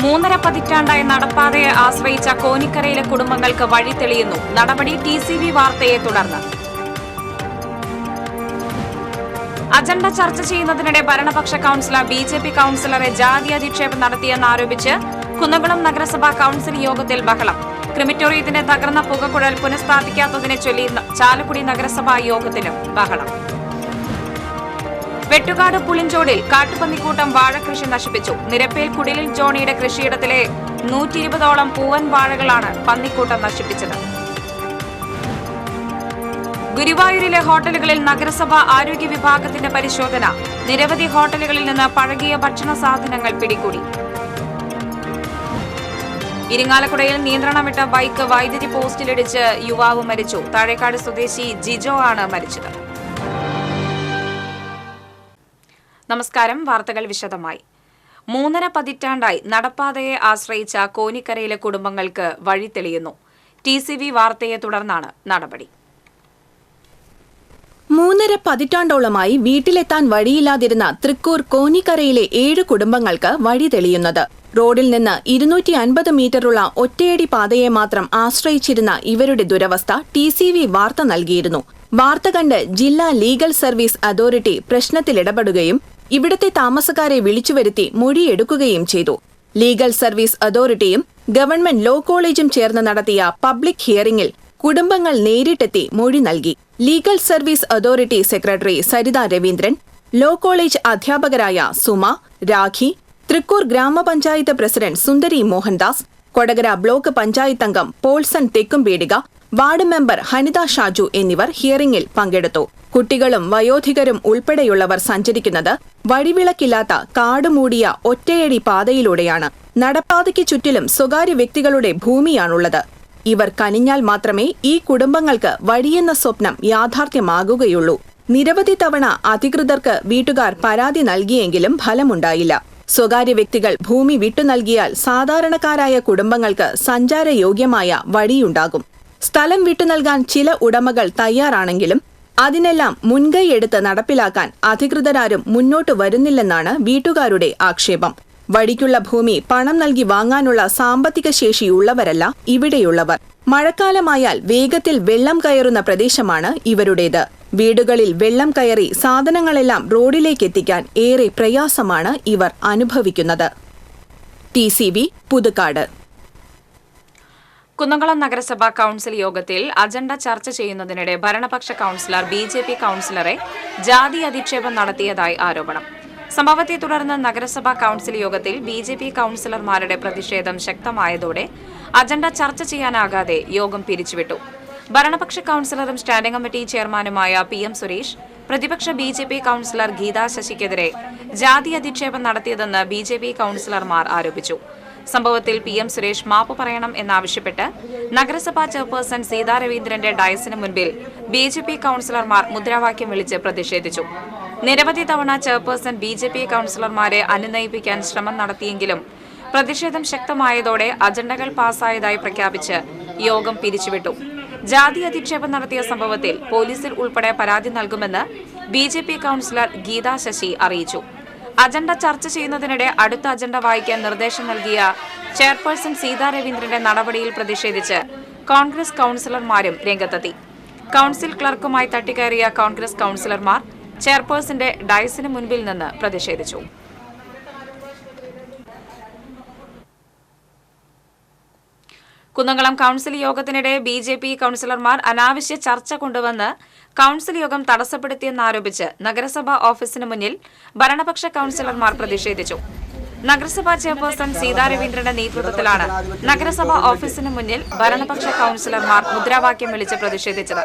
3.5 പതിറ്റാണ്ടായി നടപ്പാതയെ ആശ്രയിച്ച കോനിക്കരയിലെ കുടുംബങ്ങൾക്ക് വഴി തെളിയുന്നു. നടപടി TCV വാർത്തയെ തുടർന്ന്. അജണ്ട ചർച്ച ചെയ്യുന്നതിനിടെ ഭരണപക്ഷ കൌൺസിലർ BJP കൌൺസിലറെ ജാതി അധിക്ഷേപം നടത്തിയെന്നാരോപിച്ച് കുന്നംകുളം നഗരസഭാ കൌൺസിൽ യോഗത്തിൽ ബഹളം. ക്രിമിറ്റോറിയത്തിന്റെ തകർന്ന പുകക്കുഴൽ പുനഃസ്ഥാപിക്കാത്തതിനെ ചൊല്ലി ചാലക്കുടി നഗരസഭാ യോഗത്തിലും ബഹളം. വെട്ടുകാട് പുളിഞ്ചോടിൽ കാട്ടുപന്നിക്കൂട്ടം വാഴകൃഷി നശിപ്പിച്ചു. നിരപ്പേൽ കുടിലിൽ ജോണിയുടെ കൃഷിയിടത്തിലെ 120ഓളം പൂവൻ വാഴകളാണ് പന്നിക്കൂട്ടം നശിപ്പിച്ചത്. ഗുരുവായൂരിലെ ഹോട്ടലുകളിൽ നഗരസഭാ ആരോഗ്യ വിഭാഗത്തിന്റെ പരിശോധന. നിരവധി ഹോട്ടലുകളിൽ നിന്ന് പഴകിയ ഭക്ഷണ സാധനങ്ങൾ പിടികൂടി. ഇരിങ്ങാലക്കുടയിൽ നിയന്ത്രണം വിട്ട ബൈക്ക് വൈദ്യുതി പോസ്റ്റിലിടിച്ച് യുവാവ് മരിച്ചു. താഴേക്കാട് സ്വദേശി ജിജോ ആണ് മരിച്ചത്. നമസ്കാരം. വാർത്തകൾ വിശദമായി. 3.5 പതിറ്റാണ്ടായി നടപ്പാതയെ ആശ്രയിച്ച കോനിക്കരയിലെ കുടുംബങ്ങൾക്ക് വഴി തെളിയുന്നു. TCV വാർത്തയെ തുടർന്നാണ് നടപടി. 3.5 പതിറ്റാണ്ടോളമായി വീട്ടിലെത്താൻ വഴിയില്ലാതിരുന്ന തൃക്കൂർ കോനിക്കരയിലെ 7 കുടുംബങ്ങൾക്ക് വഴി തെളിയുന്നത്. റോഡിൽ നിന്ന് 250 മീറ്ററുള്ള ഒറ്റയടി പാതയെ മാത്രം ആശ്രയിച്ചിരുന്ന ഇവരുടെ ദുരവസ്ഥ TCV വാർത്ത നൽകിയിരുന്നു. വാർത്ത കണ്ട് ജില്ലാ ലീഗൽ സർവീസ് അതോറിറ്റി പ്രശ്നത്തിലിടപെടുകയും ഇവിടത്തെ താമസക്കാരെ വിളിച്ചുവരുത്തി മൊഴിയെടുക്കുകയും ചെയ്തു. ലീഗൽ സർവീസ് അതോറിറ്റിയും ഗവൺമെന്റ് ലോ കോളേജും ചേർന്ന് നടത്തിയ പബ്ലിക് ഹിയറിംഗിൽ കുടുംബങ്ങൾ നേരിട്ടെത്തി മൊഴി നൽകി. Legal service authority secretary Saritha Raveendran, law college അധ്യാപകരായ സുമ, രാഖി, തൃക്കൂർ ഗ്രാമപഞ്ചായത്ത് പ്രസിഡന്റ് സുന്ദരി മോഹൻദാസ്, കൊടകര ബ്ലോക്ക് പഞ്ചായത്ത് അംഗം പോൾസൺ തെക്കുംപേടിക, വാർഡ് മെമ്പർ ഹനിത ഷാജു എന്നിവർ ഹിയറിംഗിൽ പങ്കെടുത്തു. കുട്ടികളും വയോധികരും ഉൾപ്പെടെയുള്ളവർ സഞ്ചരിക്കുന്നത് വഴിവിളക്കില്ലാത്ത കാടുമൂടിയ ഒറ്റയടി പാതയിലൂടെയാണ്. നടപ്പാതയ്ക്ക് ചുറ്റിലും സ്വകാര്യ വ്യക്തികളുടെ ഭൂമിയാണുള്ളത്. ഇവർ കനിഞ്ഞാൽ മാത്രമേ ഈ കുടുംബങ്ങൾക്ക് വഴിയെന്ന സ്വപ്നം യാഥാർത്ഥ്യമാകുകയുള്ളൂ. നിരവധി തവണ അധികൃതർക്ക് വീട്ടുകാർ പരാതി നൽകിയെങ്കിലും ഫലമുണ്ടായില്ല. സ്വകാര്യ വ്യക്തികൾ ഭൂമി വിട്ടു നൽകിയാൽ സാധാരണക്കാരായ കുടുംബങ്ങൾക്ക് സഞ്ചാരയോഗ്യമായ വഴിയുണ്ടാകും. സ്ഥലം വിട്ടു നൽകാൻ ചില ഉടമകൾ തയ്യാറാണെങ്കിലും അതിനെല്ലാം മുൻകൈയെടുത്ത് നടപ്പിലാക്കാൻ അധികൃതരാരും മുന്നോട്ടു വരുന്നില്ലെന്നാണ് വീട്ടുകാരുടെ ആക്ഷേപം. വഴിക്കുള്ള ഭൂമി പണം നൽകി വാങ്ങാനുള്ള സാമ്പത്തിക ശേഷിയുള്ളവരല്ല ഇവിടെയുള്ളവർ. മഴക്കാലമായാൽ വേഗത്തിൽ വെള്ളം കയറുന്ന പ്രദേശമാണ് ഇവരുടേത്. വീടുകളിൽ വെള്ളം കയറി സാധനങ്ങളെല്ലാം റോഡിലേക്കെത്തിക്കാൻ ഏറെ പ്രയാസമാണ് ഇവർ അനുഭവിക്കുന്നത്. TCV പുതുക്കാട്. കുന്നംകുളം നഗരസഭാ കൌൺസിൽ യോഗത്തിൽ അജണ്ട ചർച്ച ചെയ്യുന്നതിനിടെ ഭരണപക്ഷ കൌൺസിലർ BJP കൌൺസിലറെ ജാതി അധിക്ഷേപം നടത്തിയതായി ആരോപണം. സംഭവത്തെ തുടർന്ന് നഗരസഭാ കൌൺസിൽ യോഗത്തിൽ BJP കൌൺസിലർമാരുടെ പ്രതിഷേധം ശക്തമായതോടെ അജണ്ട ചർച്ച ചെയ്യാനാകാതെ യോഗം പിരിച്ചുവിട്ടു. ഭരണപക്ഷ കൌൺസിലറും സ്റ്റാൻഡിംഗ് കമ്മിറ്റി ചെയർമാനുമായ PM സുരേഷ് പ്രതിപക്ഷ BJP കൌൺസിലർ ഗീതാ ശശിക്കെതിരെ ജാതി അധിക്ഷേപം നടത്തിയതെന്ന് BJP കൌൺസിലർമാർ ആരോപിച്ചു. സംഭവത്തിൽ PM സുരേഷ് മാപ്പ് പറയണം എന്നാവശ്യപ്പെട്ട് നഗരസഭാ ചെയർപേഴ്സൺ സീതാ രവീന്ദ്രന്റെ ഡയസിന് മുൻപിൽ BJP കൌൺസിലർമാർ മുദ്രാവാക്യം വിളിച്ച് പ്രതിഷേധിച്ചു. നിരവധി തവണ ചെയർപേഴ്സൺ BJP കൌൺസിലർമാരെ അനുനയിപ്പിക്കാൻ ശ്രമം നടത്തിയെങ്കിലും പ്രതിഷേധം ശക്തമായതോടെ അജണ്ടകൾ പാസായതായി പ്രഖ്യാപിച്ച് യോഗം പിരിച്ചുവിട്ടു. ജാതി അധിക്ഷേപം നടത്തിയ സംഭവത്തിൽ പോലീസിൽ ഉൾപ്പെടെ പരാതി നൽകുമെന്ന് BJP കൌൺസിലർ ഗീതാ ശശി അറിയിച്ചു. അജണ്ട ചർച്ച ചെയ്യുന്നതിനിടെ അടുത്ത അജണ്ട വായിക്കാൻ നിർദ്ദേശം നൽകിയ ചെയർപേഴ്സൺ സീതാ രവീന്ദ്രന്റെ നടപടിയിൽ പ്രതിഷേധിച്ച് കോൺഗ്രസ് കൌൺസിലർമാരും രംഗത്തെത്തി. കൌൺസിൽ ക്ലർക്കുമായി തട്ടിക്കയറിയ കോൺഗ്രസ് കൌൺസിലർമാർ ചെയർപേഴ്സന്റെ ഡയസിന് മുൻപിൽ നിന്ന് പ്രതിഷേധിച്ചു. കുന്നംകുളം കൌൺസിൽ യോഗത്തിനിടെ BJP കൌൺസിലർമാർ അനാവശ്യ ചർച്ച കൊണ്ടുവന്ന് കൌൺസിൽ യോഗം തടസ്സപ്പെടുത്തിയെന്നാരോപിച്ച് നഗരസഭാ ഓഫീസിന് മുന്നിൽ ഭരണപക്ഷ കൌൺസിലർമാർ പ്രതിഷേധിച്ചു. നഗരസഭാ ചെയർപേഴ്സൺ സീതാ രവീന്ദ്രന്റെ നേതൃത്വത്തിലാണ് നഗരസഭാ ഓഫീസിന് മുന്നിൽ ഭരണപക്ഷ കൌൺസിലർമാർ മുദ്രാവാക്യം വിളിച്ച് പ്രതിഷേധിച്ചത്.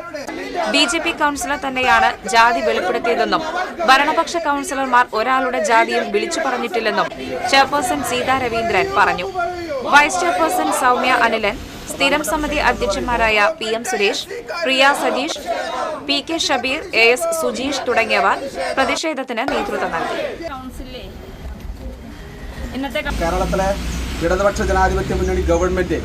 BJP കൌൺസിലർ തന്നെയാണ് ജാതി വെളിപ്പെടുത്തിയതെന്നും ഭരണപക്ഷ കൌൺസിലർമാർ ഒരാളുടെ ജാതിയും വിളിച്ചു പറഞ്ഞിട്ടില്ലെന്നും ചെയർപേഴ്സൺ സീതാ രവീന്ദ്രൻ പറഞ്ഞു. വൈസ് ചെയർപേഴ്സൺ സൗമ്യ അനിലൻ, സ്ഥിരം സമിതി അധ്യക്ഷന്മാരായ PM സുരേഷ്, പ്രിയ സജീഷ്, PK ഷബീർ, AS സുജീഷ് തുടങ്ങിയവർ പ്രതിഷേധത്തിന് നേതൃത്വം നൽകി. കേരളത്തിലെ ഇടതുപക്ഷ ജനാധിപത്യ മുന്നണി ഗവൺമെന്റ്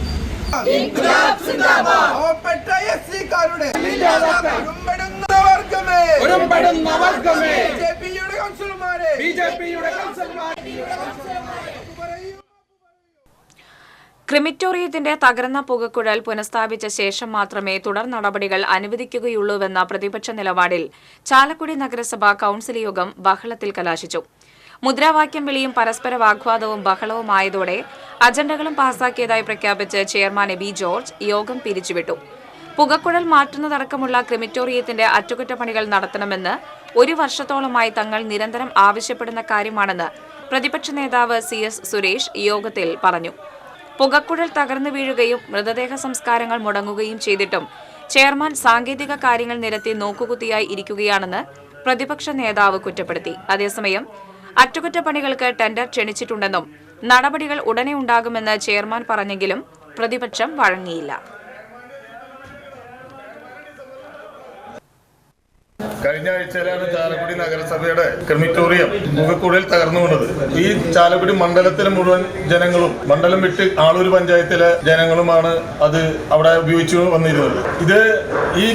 ക്രിമിറ്റോറിയത്തിന്റെ തകർന്ന പുകക്കുഴൽ പുനഃസ്ഥാപിച്ച ശേഷം മാത്രമേ തുടർ നടപടികൾ അനുവദിക്കുകയുള്ളൂവെന്ന പ്രതിപക്ഷ നിലപാടിൽ ചാലക്കുടി നഗരസഭ കൌൺസിൽ യോഗം ബഹളത്തിൽ കലാശിച്ചു. മുദ്രാവാക്യം വിളിയും പരസ്പര വാഗ്വാദവും ബഹളവുമായതോടെ അജണ്ടകളും പാസാക്കിയതായി പ്രഖ്യാപിച്ച് ചെയർമാൻ എബി ജോർജ് യോഗം പിരിച്ചുവിട്ടു. പുകക്കുഴൽ മാറ്റുന്നതടക്കമുള്ള ക്രിമിറ്റോറിയത്തിന്റെ അറ്റകുറ്റപ്പണികൾ നടത്തണമെന്ന് 1 വർഷത്തോളമായി തങ്ങൾ നിരന്തരം ആവശ്യപ്പെടുന്ന കാര്യമാണെന്ന് പ്രതിപക്ഷ നേതാവ് CS സുരേഷ് യോഗത്തിൽ പറഞ്ഞു. പുകക്കുഴൽ തകർന്നു വീഴുകയും മൃതദേഹ സംസ്കാരങ്ങൾ മുടങ്ങുകയും ചെയ്തിട്ടും ചെയർമാൻ സാങ്കേതിക കാര്യങ്ങൾ നിരത്തി നോക്കുകുത്തിയായി ഇരിക്കുകയാണെന്ന് പ്രതിപക്ഷ നേതാവ് കുറ്റപ്പെടുത്തി. അതേസമയം അറ്റകുറ്റപ്പണികൾക്ക് ടെൻഡർ ക്ഷണിച്ചിട്ടുണ്ടെന്നും നടപടികൾ ഉടനെ ഉണ്ടാകുമെന്ന് ചെയർമാൻ പറഞ്ഞെങ്കിലും പ്രതിപക്ഷം വഴങ്ങിയില്ല. കഴിഞ്ഞ ആഴ്ചയിലാണ് ചാലക്കുടി നഗരസഭയുടെ ക്രിമിറ്റോറിയം പുകക്കുഴൽ തകർന്നു വീണത്. ഈ ചാലക്കുടി മണ്ഡലത്തിലെ മുഴുവൻ ജനങ്ങളും, മണ്ഡലം വിട്ട് ആളൂർ പഞ്ചായത്തിലെ ജനങ്ങളുമാണ് അത് അവിടെ ഉപയോഗിച്ചു വന്നിരുന്നത്. ഈ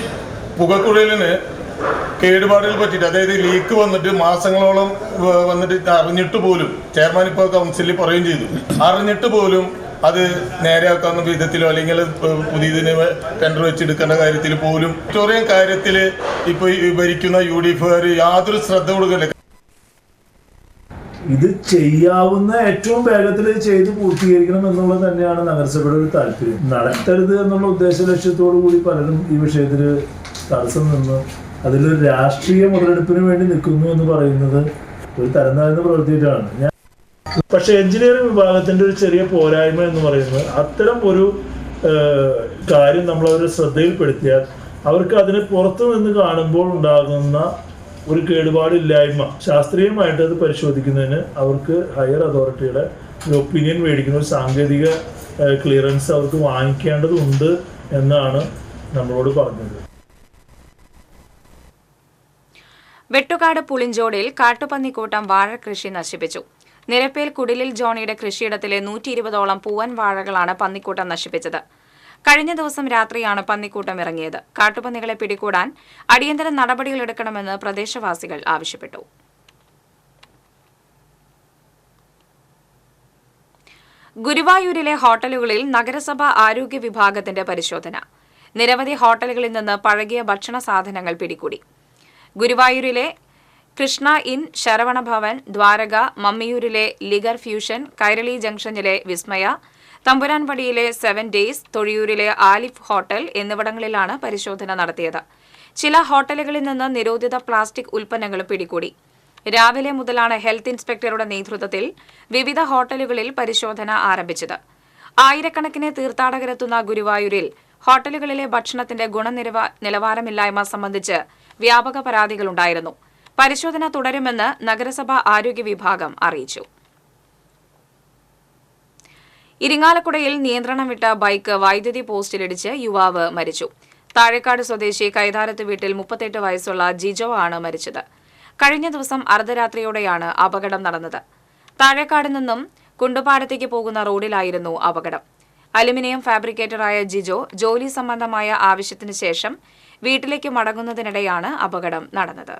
പുകക്കുഴലിന് കേടുപാടുകൾ പറ്റിയിട്ട്, അതായത് ലീക്ക് വന്നിട്ട് മാസങ്ങളോളം വന്നിട്ട് അറിഞ്ഞിട്ട് പോലും, ചെയർമാൻ ഇപ്പോൾ കൗൺസിലിൽ പറയുകയും ചെയ്തു, അറിഞ്ഞിട്ട് പോലും അത് നേരെയാക്കാവുന്ന വിധത്തിലോ അല്ലെങ്കിൽ പുതിയതിന് ടെൻഡർ വെച്ചെടുക്കേണ്ട കാര്യത്തിൽ പോലും ക്രിമിറ്റോറിയം കാര്യത്തിൽ ഇപ്പോൾ ഭരിക്കുന്ന UDF യാതൊരു ശ്രദ്ധ കൊടുക്കില്ല. ഇത് ചെയ്യാവുന്ന ഏറ്റവും വേഗത്തിൽ ചെയ്ത് പൂർത്തീകരിക്കണം എന്നുള്ളത് തന്നെയാണ് നഗരസഭയുടെ ഒരു താല്പര്യം. നടത്തരുത് എന്നുള്ള ഉദ്ദേശ ലക്ഷ്യത്തോടു കൂടി പലരും ഈ വിഷയത്തിൽ തടസ്സം നിന്ന് അതിലൊരു രാഷ്ട്രീയ മുതലെടുപ്പിന് വേണ്ടി നിൽക്കുന്നു എന്ന് പറയുന്നത് ഒരു തരം താഴ്ന്ന പ്രവൃത്തിയിട്ടാണ്. പക്ഷെ എഞ്ചിനീയറിംഗ് വിഭാഗത്തിന്റെ ഒരു ചെറിയ പോരായ്മ എന്ന് പറയുന്നത്, അത്തരം ഒരു കാര്യം നമ്മളവരെ ശ്രദ്ധയിൽപ്പെടുത്തിയാൽ അവർക്ക് അതിന് പുറത്തു നിന്ന് കാണുമ്പോൾ ഉണ്ടാകുന്ന ഒരു കേടുപാടില്ലായ്മ ശാസ്ത്രീയമായിട്ട് അത് പരിശോധിക്കുന്നതിന് അവർക്ക് ഹയർ അതോറിറ്റിയുടെ ഒരു ഒപ്പീനിയൻ മേടിക്കുന്ന ഒരു സാങ്കേതിക ക്ലിയറൻസ് അവർക്ക് വാങ്ങിക്കേണ്ടതുണ്ട് എന്നാണ് നമ്മളോട് പറഞ്ഞത്. വെട്ടുകാട് പുളിഞ്ചോടിൽ കാട്ടുപന്നിക്കൂട്ടം വാഴകൃഷി നശിപ്പിച്ചു. നിരപ്പേൽ കുടിലിൽ ജോണിയുടെ കൃഷിയിടത്തിലെ 120ഓളം പൂവൻ വാഴകളാണ് പന്നിക്കൂട്ടം നശിപ്പിച്ചത്. കഴിഞ്ഞ ദിവസം രാത്രിയാണ് പന്നിക്കൂട്ടം ഇറങ്ങിയത്. കാട്ടുപന്നികളെ പിടികൂടാൻ അടിയന്തര നടപടികൾ എടുക്കണമെന്ന് പ്രദേശവാസികൾ ആവശ്യപ്പെട്ടു. ഗുരുവായൂരിലെ ഹോട്ടലുകളിൽ നഗരസഭ ആരോഗ്യ വിഭാഗത്തിന്റെ പരിശോധന. നിരവധി ഹോട്ടലുകളിൽ നിന്ന് പഴകിയ ഭക്ഷണ സാധനങ്ങൾ പിടികൂടി. ഗുരുവായൂരിലെ കൃഷ്ണ ഇൻ, ശരവണ ഭവൻ, ദ്വാരക, മമ്മിയൂരിലെ ലിഗർ ഫ്യൂഷൻ, കൈരളി ജംഗ്ഷനിലെ വിസ്മയ, തമ്പുരാൻപടിയിലെ 7 ഡേയ്സ്, തൊഴിയൂരിലെ ആലിഫ് ഹോട്ടൽ എന്നിവിടങ്ങളിലാണ് പരിശോധന നടത്തിയത്. ചില ഹോട്ടലുകളിൽ നിന്ന് നിരോധിത പ്ലാസ്റ്റിക് ഉൽപ്പന്നങ്ങളും പിടികൂടി. രാവിലെ മുതലാണ് ഹെൽത്ത് ഇൻസ്പെക്ടറുടെ നേതൃത്വത്തിൽ വിവിധ ഹോട്ടലുകളിൽ പരിശോധന ആരംഭിച്ചത്. ആയിരക്കണക്കിന് തീർത്ഥാടകരെത്തുന്ന ഗുരുവായൂരിൽ ഹോട്ടലുകളിലെ ഭക്ഷണത്തിന്റെ ഗുണനിലവാരമില്ലായ്മ സംബന്ധിച്ച് വ്യാപക പരാതികളുണ്ടായിരുന്നു. പരിശോധന തുടരുമെന്ന് നഗരസഭ ആരോഗ്യ വിഭാഗം അറിയിച്ചു. ഇരിങ്ങാലക്കുടയിൽ നിയന്ത്രണം വിട്ട ബൈക്ക് വൈദ്യുതി പോസ്റ്റിലിടിച്ച് യുവാവ് മരിച്ചു. താഴേക്കാട് സ്വദേശി കൈതാരത്ത് വീട്ടിൽ 38 വയസ്സുള്ള ജിജോ ആണ് മരിച്ചത്. കഴിഞ്ഞ ദിവസം അർദ്ധരാത്രിയോടെയാണ് അപകടം നടന്നത്. താഴേക്കാട് നിന്നും കുണ്ടുപാടത്തേക്ക് പോകുന്ന റോഡിലായിരുന്നു അപകടം. അലുമിനിയം ഫാബ്രിക്കേറ്ററായ ജിജോ ജോലി സംബന്ധമായ ആവശ്യത്തിന് ശേഷം വീട്ടിലേക്ക് മടങ്ങുന്നതിനിടെയാണ് അപകടം നടന്നത്.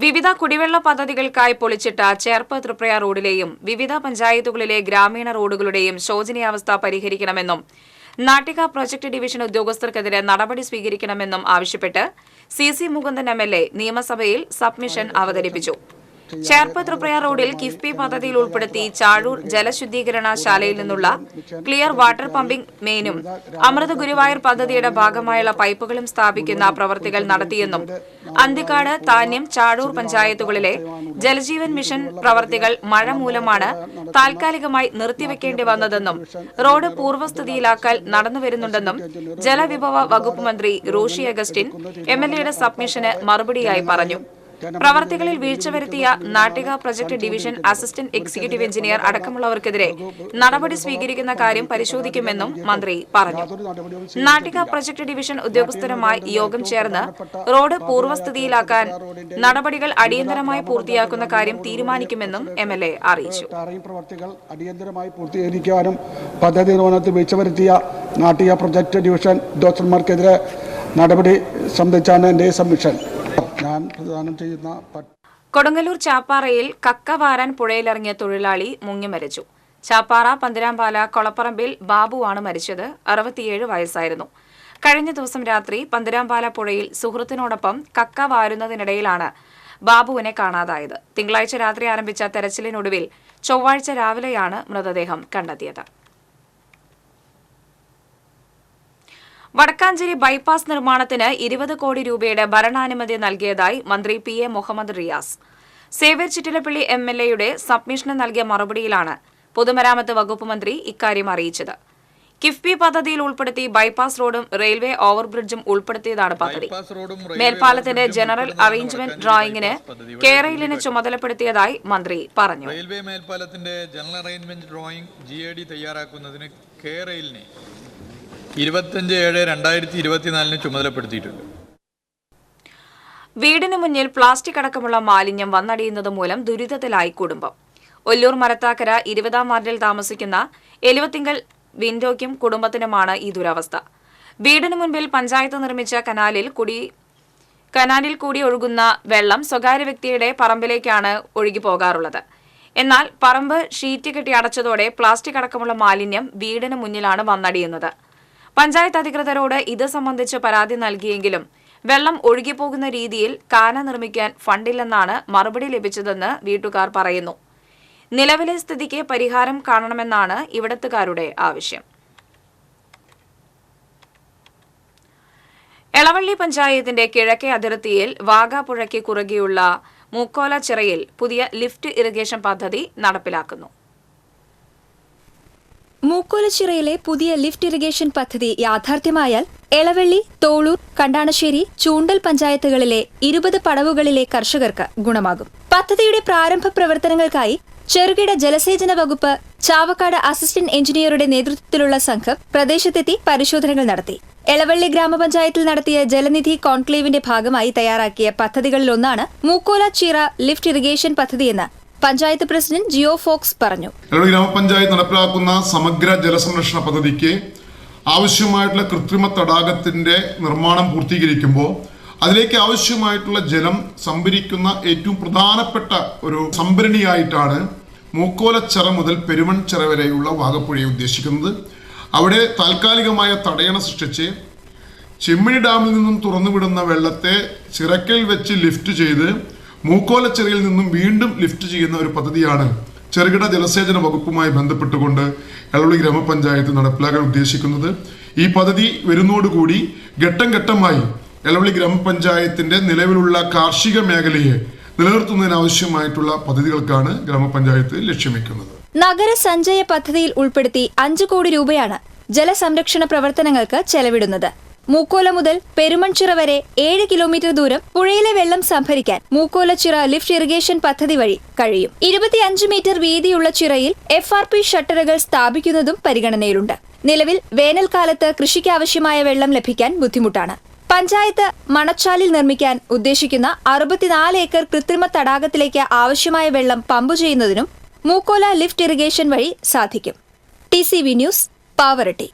വിവിധ കുടിവെള്ള പദ്ധതികൾക്കായി പൊളിച്ചിട്ട ചേർപ്പ് തൃപ്രയ റോഡിലെയും വിവിധ പഞ്ചായത്തുകളിലെ ഗ്രാമീണ റോഡുകളുടെയും ശോചനീയാവസ്ഥ പരിഹരിക്കണമെന്നും നാട്ടിക പ്രൊജക്ട് ഡിവിഷൻ ഉദ്യോഗസ്ഥർക്കെതിരെ നടപടി സ്വീകരിക്കണമെന്നും ആവശ്യപ്പെട്ട് CC മുകുന്ദൻ MLA നിയമസഭയിൽ സബ്മിഷൻ അവതരിപ്പിച്ചു. ചേർപ്പ് തൃപ്രയ റോഡിൽ കിഫ്ബി പദ്ധതിയിൽ ഉൾപ്പെടുത്തി ചാഴൂർ ജലശുദ്ധീകരണ ശാലയിൽ നിന്നുള്ള ക്ലിയർ വാട്ടർ പമ്പിംഗ് മെയിനും അമൃത് ഗുരുവായൂർ പദ്ധതിയുടെ ഭാഗമായുള്ള പൈപ്പുകളും സ്ഥാപിക്കുന്ന പ്രവൃത്തികൾ നടത്തിയെന്നും അന്തിക്കാട്, താന്യം, ചാഴൂർ പഞ്ചായത്തുകളിലെ ജലജീവൻ മിഷൻ പ്രവൃത്തികൾ മഴ മൂലമാണ് താൽക്കാലികമായി നിർത്തിവെക്കേണ്ടി വന്നതെന്നും റോഡ് പൂർവ്വസ്ഥിതിയിലാക്കൽ നടന്നുവരുന്നുണ്ടെന്നും ജലവിഭവ വകുപ്പ് മന്ത്രി റോഷി അഗസ്റ്റിൻ MLAയുടെ സബ്മിഷന് മറുപടിയായി പറഞ്ഞു. പ്രവർത്തികളിൽ വീഴ്ച വരുത്തിയ Nattika project division assistant executive engineer അടക്കമുള്ളവർക്കെതിരെ നടപടി സ്വീകരിക്കുന്ന കാര്യം പരിശോധിക്കുമെന്നും മന്ത്രി പറഞ്ഞു. നാട്ടിക പ്രൊജക്ട് ഡിവിഷൻ ഉദ്യോഗസ്ഥരുമായി യോഗം ചേർന്ന് റോഡ് പൂർവ്വസ്ഥിതിയിലാക്കാൻ നടപടികൾ അടിയന്തരമായി പൂർത്തിയാക്കുന്ന കാര്യം തീരുമാനിക്കുമെന്നും MLA അറിയിച്ചു. അടിയന്തരമായി പൂർത്തീകരിക്കാനും പദ്ധതി നിർവഹണത്തിൽ വീഴ്ച വരുത്തിയ നാട്ടിക പ്രൊജക്ട് ഡിവിഷൻ ഉദ്യോഗസ്ഥന്മാർക്കെതിരെ നടപടി സംബന്ധിച്ചാണ് എന്റെ സബ്മിഷൻ. കൊടുങ്ങല്ലൂർ ചാപ്പാറയിൽ കക്ക വാരാൻ പുഴയിലിറങ്ങിയ തൊഴിലാളി മുങ്ങി മരിച്ചു. ചാപ്പാറ പന്തിരാമ്പാല കൊളപ്പറമ്പിൽ ബാബുവാണ് മരിച്ചത്. 67 വയസ്സായിരുന്നു. കഴിഞ്ഞ ദിവസം രാത്രി പന്തിരാമ്പാല പുഴയിൽ സുഹൃത്തിനോടൊപ്പം കക്ക വാരുന്നതിനിടയിലാണ് ബാബുവിനെ കാണാതായത്. തിങ്കളാഴ്ച രാത്രി ആരംഭിച്ച തെരച്ചിലിനൊടുവിൽ ചൊവ്വാഴ്ച രാവിലെയാണ് മൃതദേഹം കണ്ടെത്തിയത്. വടക്കാഞ്ചേരി ബൈപ്പാസ് നിർമ്മാണത്തിന് 20 കോടി രൂപയുടെ ഭരണാനുമതി നൽകിയതായി മന്ത്രി PA മുഹമ്മദ് റിയാസ്. സേവ്യർ ചിറ്റിലപ്പള്ളി MLAയുടെ സബ്മിഷന് നൽകിയ മറുപടിയിലാണ് പൊതുമരാമത്ത് വകുപ്പ് മന്ത്രി ഇക്കാര്യം അറിയിച്ചത്. കിഫ്ബി പദ്ധതിയിൽ ഉൾപ്പെടുത്തി ബൈപ്പാസ് റോഡും റെയിൽവേ ഓവർബ്രിഡ്ജും ഉൾപ്പെടുത്തിയതാണ് പദ്ധതി. മേൽപ്പാലത്തിന്റെ ജനറൽ അറേഞ്ച്മെന്റ് ഡ്രോയിങ്ങിന് കേരളിനെ ചുമതലപ്പെടുത്തിയതായി മന്ത്രി പറഞ്ഞു. റെയിൽവേ മേൽപ്പാലത്തിന്റെ ജനറൽ അറേഞ്ച്മെന്റ് ഡ്രോയിങ് GAD തയ്യാറാക്കുന്നതിന് കേരളിനെ 25/7/2024 ചുമതലപ്പെടുത്തിയിട്ടുണ്ട്. വീടിന് മുന്നിൽ പ്ലാസ്റ്റിക് അടക്കമുള്ള മാലിന്യം വന്നടിയുന്നത് മൂലം ദുരിതത്തിലായി കുടുംബം. ഒല്ലൂർ മരത്താക്കര 20-ാം വാർഡിൽ താമസിക്കുന്ന എലുവത്തിങ്കൽ വിൻഡോയ്ക്കും കുടുംബത്തിനുമാണ് ഈ ദുരവസ്ഥ. വീടിന് മുൻപിൽ പഞ്ചായത്ത് നിർമ്മിച്ച കനാലിൽ കൂടി ഒഴുകുന്ന വെള്ളം സ്വകാര്യ വ്യക്തിയുടെ പറമ്പിലേക്കാണ് ഒഴുകിപ്പോകാറുള്ളത്. എന്നാൽ പറമ്പ് ഷീറ്റ് കെട്ടി അടച്ചതോടെ പ്ലാസ്റ്റിക് അടക്കമുള്ള മാലിന്യം വീടിന് മുന്നിലാണ് വന്നടിയുന്നത്. പഞ്ചായത്ത് അധികൃതരോട് ഇത് സംബന്ധിച്ച് പരാതി നൽകിയെങ്കിലും വെള്ളം ഒഴുകിപ്പോകുന്ന രീതിയിൽ കാന നിർമ്മിക്കാൻ ഫണ്ടില്ലെന്നാണ് മറുപടി ലഭിച്ചതെന്ന് വീട്ടുകാർ പറയുന്നു. നിലവിലെ സ്ഥിതിക്ക് പരിഹാരം കാണണമെന്നാണ് ഇവിടത്തുകാരുടെ ആവശ്യം. എളവള്ളി പഞ്ചായത്തിന്റെ കിഴക്കേ അതിർത്തിയിൽ വാഗാപ്പുഴയ്ക്ക് കുറുകെയുള്ള മൂക്കോല ചിറയിൽ പുതിയ ലിഫ്റ്റ് ഇറിഗേഷൻ പദ്ധതി നടപ്പിലാക്കുന്നു. മൂക്കോലച്ചിറയിലെ പുതിയ ലിഫ്റ്റ് ഇറിഗേഷൻ പദ്ധതി യാഥാർത്ഥ്യമായാൽ എളവള്ളി, തോളൂർ, കണ്ടാണശ്ശേരി, ചൂണ്ടൽ പഞ്ചായത്തുകളിലെ 20 പടവുകളിലെ കർഷകർക്ക് ഗുണമാകും. പദ്ധതിയുടെ പ്രാരംഭ പ്രവർത്തനങ്ങൾക്കായി ചെറുകിട ജലസേചന വകുപ്പ് ചാവക്കാട് അസിസ്റ്റന്റ് എഞ്ചിനീയറുടെ നേതൃത്വത്തിലുള്ള സംഘം പ്രദേശത്തെത്തി പരിശോധനകൾ നടത്തി. എളവള്ളി ഗ്രാമപഞ്ചായത്തിൽ നടത്തിയ ജലനിധി കോൺക്ലേവിന്റെ ഭാഗമായി തയ്യാറാക്കിയ പദ്ധതികളിലൊന്നാണ് മൂക്കോലച്ചിറ ലിഫ്റ്റ് ഇറിഗേഷൻ പദ്ധതിയെന്ന് പഞ്ചായത്ത് പ്രസിഡന്റ് ജിയോ ഫോക്സ് പറഞ്ഞു. എളവള്ളി ഗ്രാമപഞ്ചായത്ത് നടപ്പിലാക്കുന്ന സമഗ്ര ജലസംരക്ഷണ പദ്ധതിക്ക് ആവശ്യമായിട്ടുള്ള കൃത്രിമ തടാകത്തിന്റെ നിർമ്മാണം പൂർത്തീകരിക്കുമ്പോൾ അതിലേക്ക് ആവശ്യമായിട്ടുള്ള ജലം സംഭരിക്കുന്ന ഏറ്റവും പ്രധാനപ്പെട്ട ഒരു സംഭരണിയായിട്ടാണ് മൂക്കോലച്ചിറ മുതൽ പെരുമൺചിറ വരെയുള്ള വാഗപ്പുഴയെ ഉദ്ദേശിക്കുന്നത്. അവിടെ താൽക്കാലികമായ തടയണ സൃഷ്ടിച്ച് ചെമ്മിണി ഡാമിൽ നിന്നും തുറന്നുവിടുന്ന വെള്ളത്തെ ചിറക്കൽ വെച്ച് ലിഫ്റ്റ് ചെയ്ത് മൂക്കോലച്ചിറയിൽ നിന്നും വീണ്ടും ലിഫ്റ്റ് ചെയ്യുന്ന ഒരു പദ്ധതിയാണ് ചെറുകിട ജലസേചന വകുപ്പുമായി ബന്ധപ്പെട്ടുകൊണ്ട് എളവള്ളി ഗ്രാമപഞ്ചായത്ത് നടപ്പിലാക്കാൻ ഉദ്ദേശിക്കുന്നത്. ഈ പദ്ധതി വരുന്നതോടുകൂടി ഘട്ടം ഘട്ടമായി എളവള്ളി ഗ്രാമപഞ്ചായത്തിന്റെ നിലവിലുള്ള കാർഷിക മേഖലയെ നിലനിർത്തുന്നതിനാവശ്യമായിട്ടുള്ള പദ്ധതികൾക്കാണ് ഗ്രാമപഞ്ചായത്ത് ലക്ഷ്യം വെക്കുന്നത്. നഗരസഞ്ചയ പദ്ധതിയിൽ ഉൾപ്പെടുത്തി 5 കോടി രൂപയാണ് ജലസംരക്ഷണ പ്രവർത്തനങ്ങൾക്ക് ചെലവിടുന്നത്. മൂക്കോല മുതൽ പെരുമൺചിറ വരെ 7 കിലോമീറ്റർ ദൂരം പുഴയിലെ വെള്ളം സംഭരിക്കാൻ മൂക്കോലച്ചിറ ലിഫ്റ്റ് ഇറിഗേഷൻ പദ്ധതി വഴി കഴിയും. 25 മീറ്റർ വീതിയുള്ള ചിറയിൽ FRP ഷട്ടറുകൾ സ്ഥാപിക്കുന്നതും പരിഗണനയിലുണ്ട്. നിലവിൽ വേനൽക്കാലത്ത് കൃഷിക്കാവശ്യമായ വെള്ളം ലഭിക്കാൻ ബുദ്ധിമുട്ടാണ്. പഞ്ചായത്ത് മണച്ചാലിൽ നിർമ്മിക്കാൻ ഉദ്ദേശിക്കുന്ന 64 ഏക്കർ കൃത്രിമ തടാകത്തിലേക്ക് ആവശ്യമായ വെള്ളം പമ്പ് ചെയ്യുന്നതിനും മൂക്കോല ലിഫ്റ്റ് ഇറിഗേഷൻ വഴി സാധിക്കും. TCV news, Pavaratty.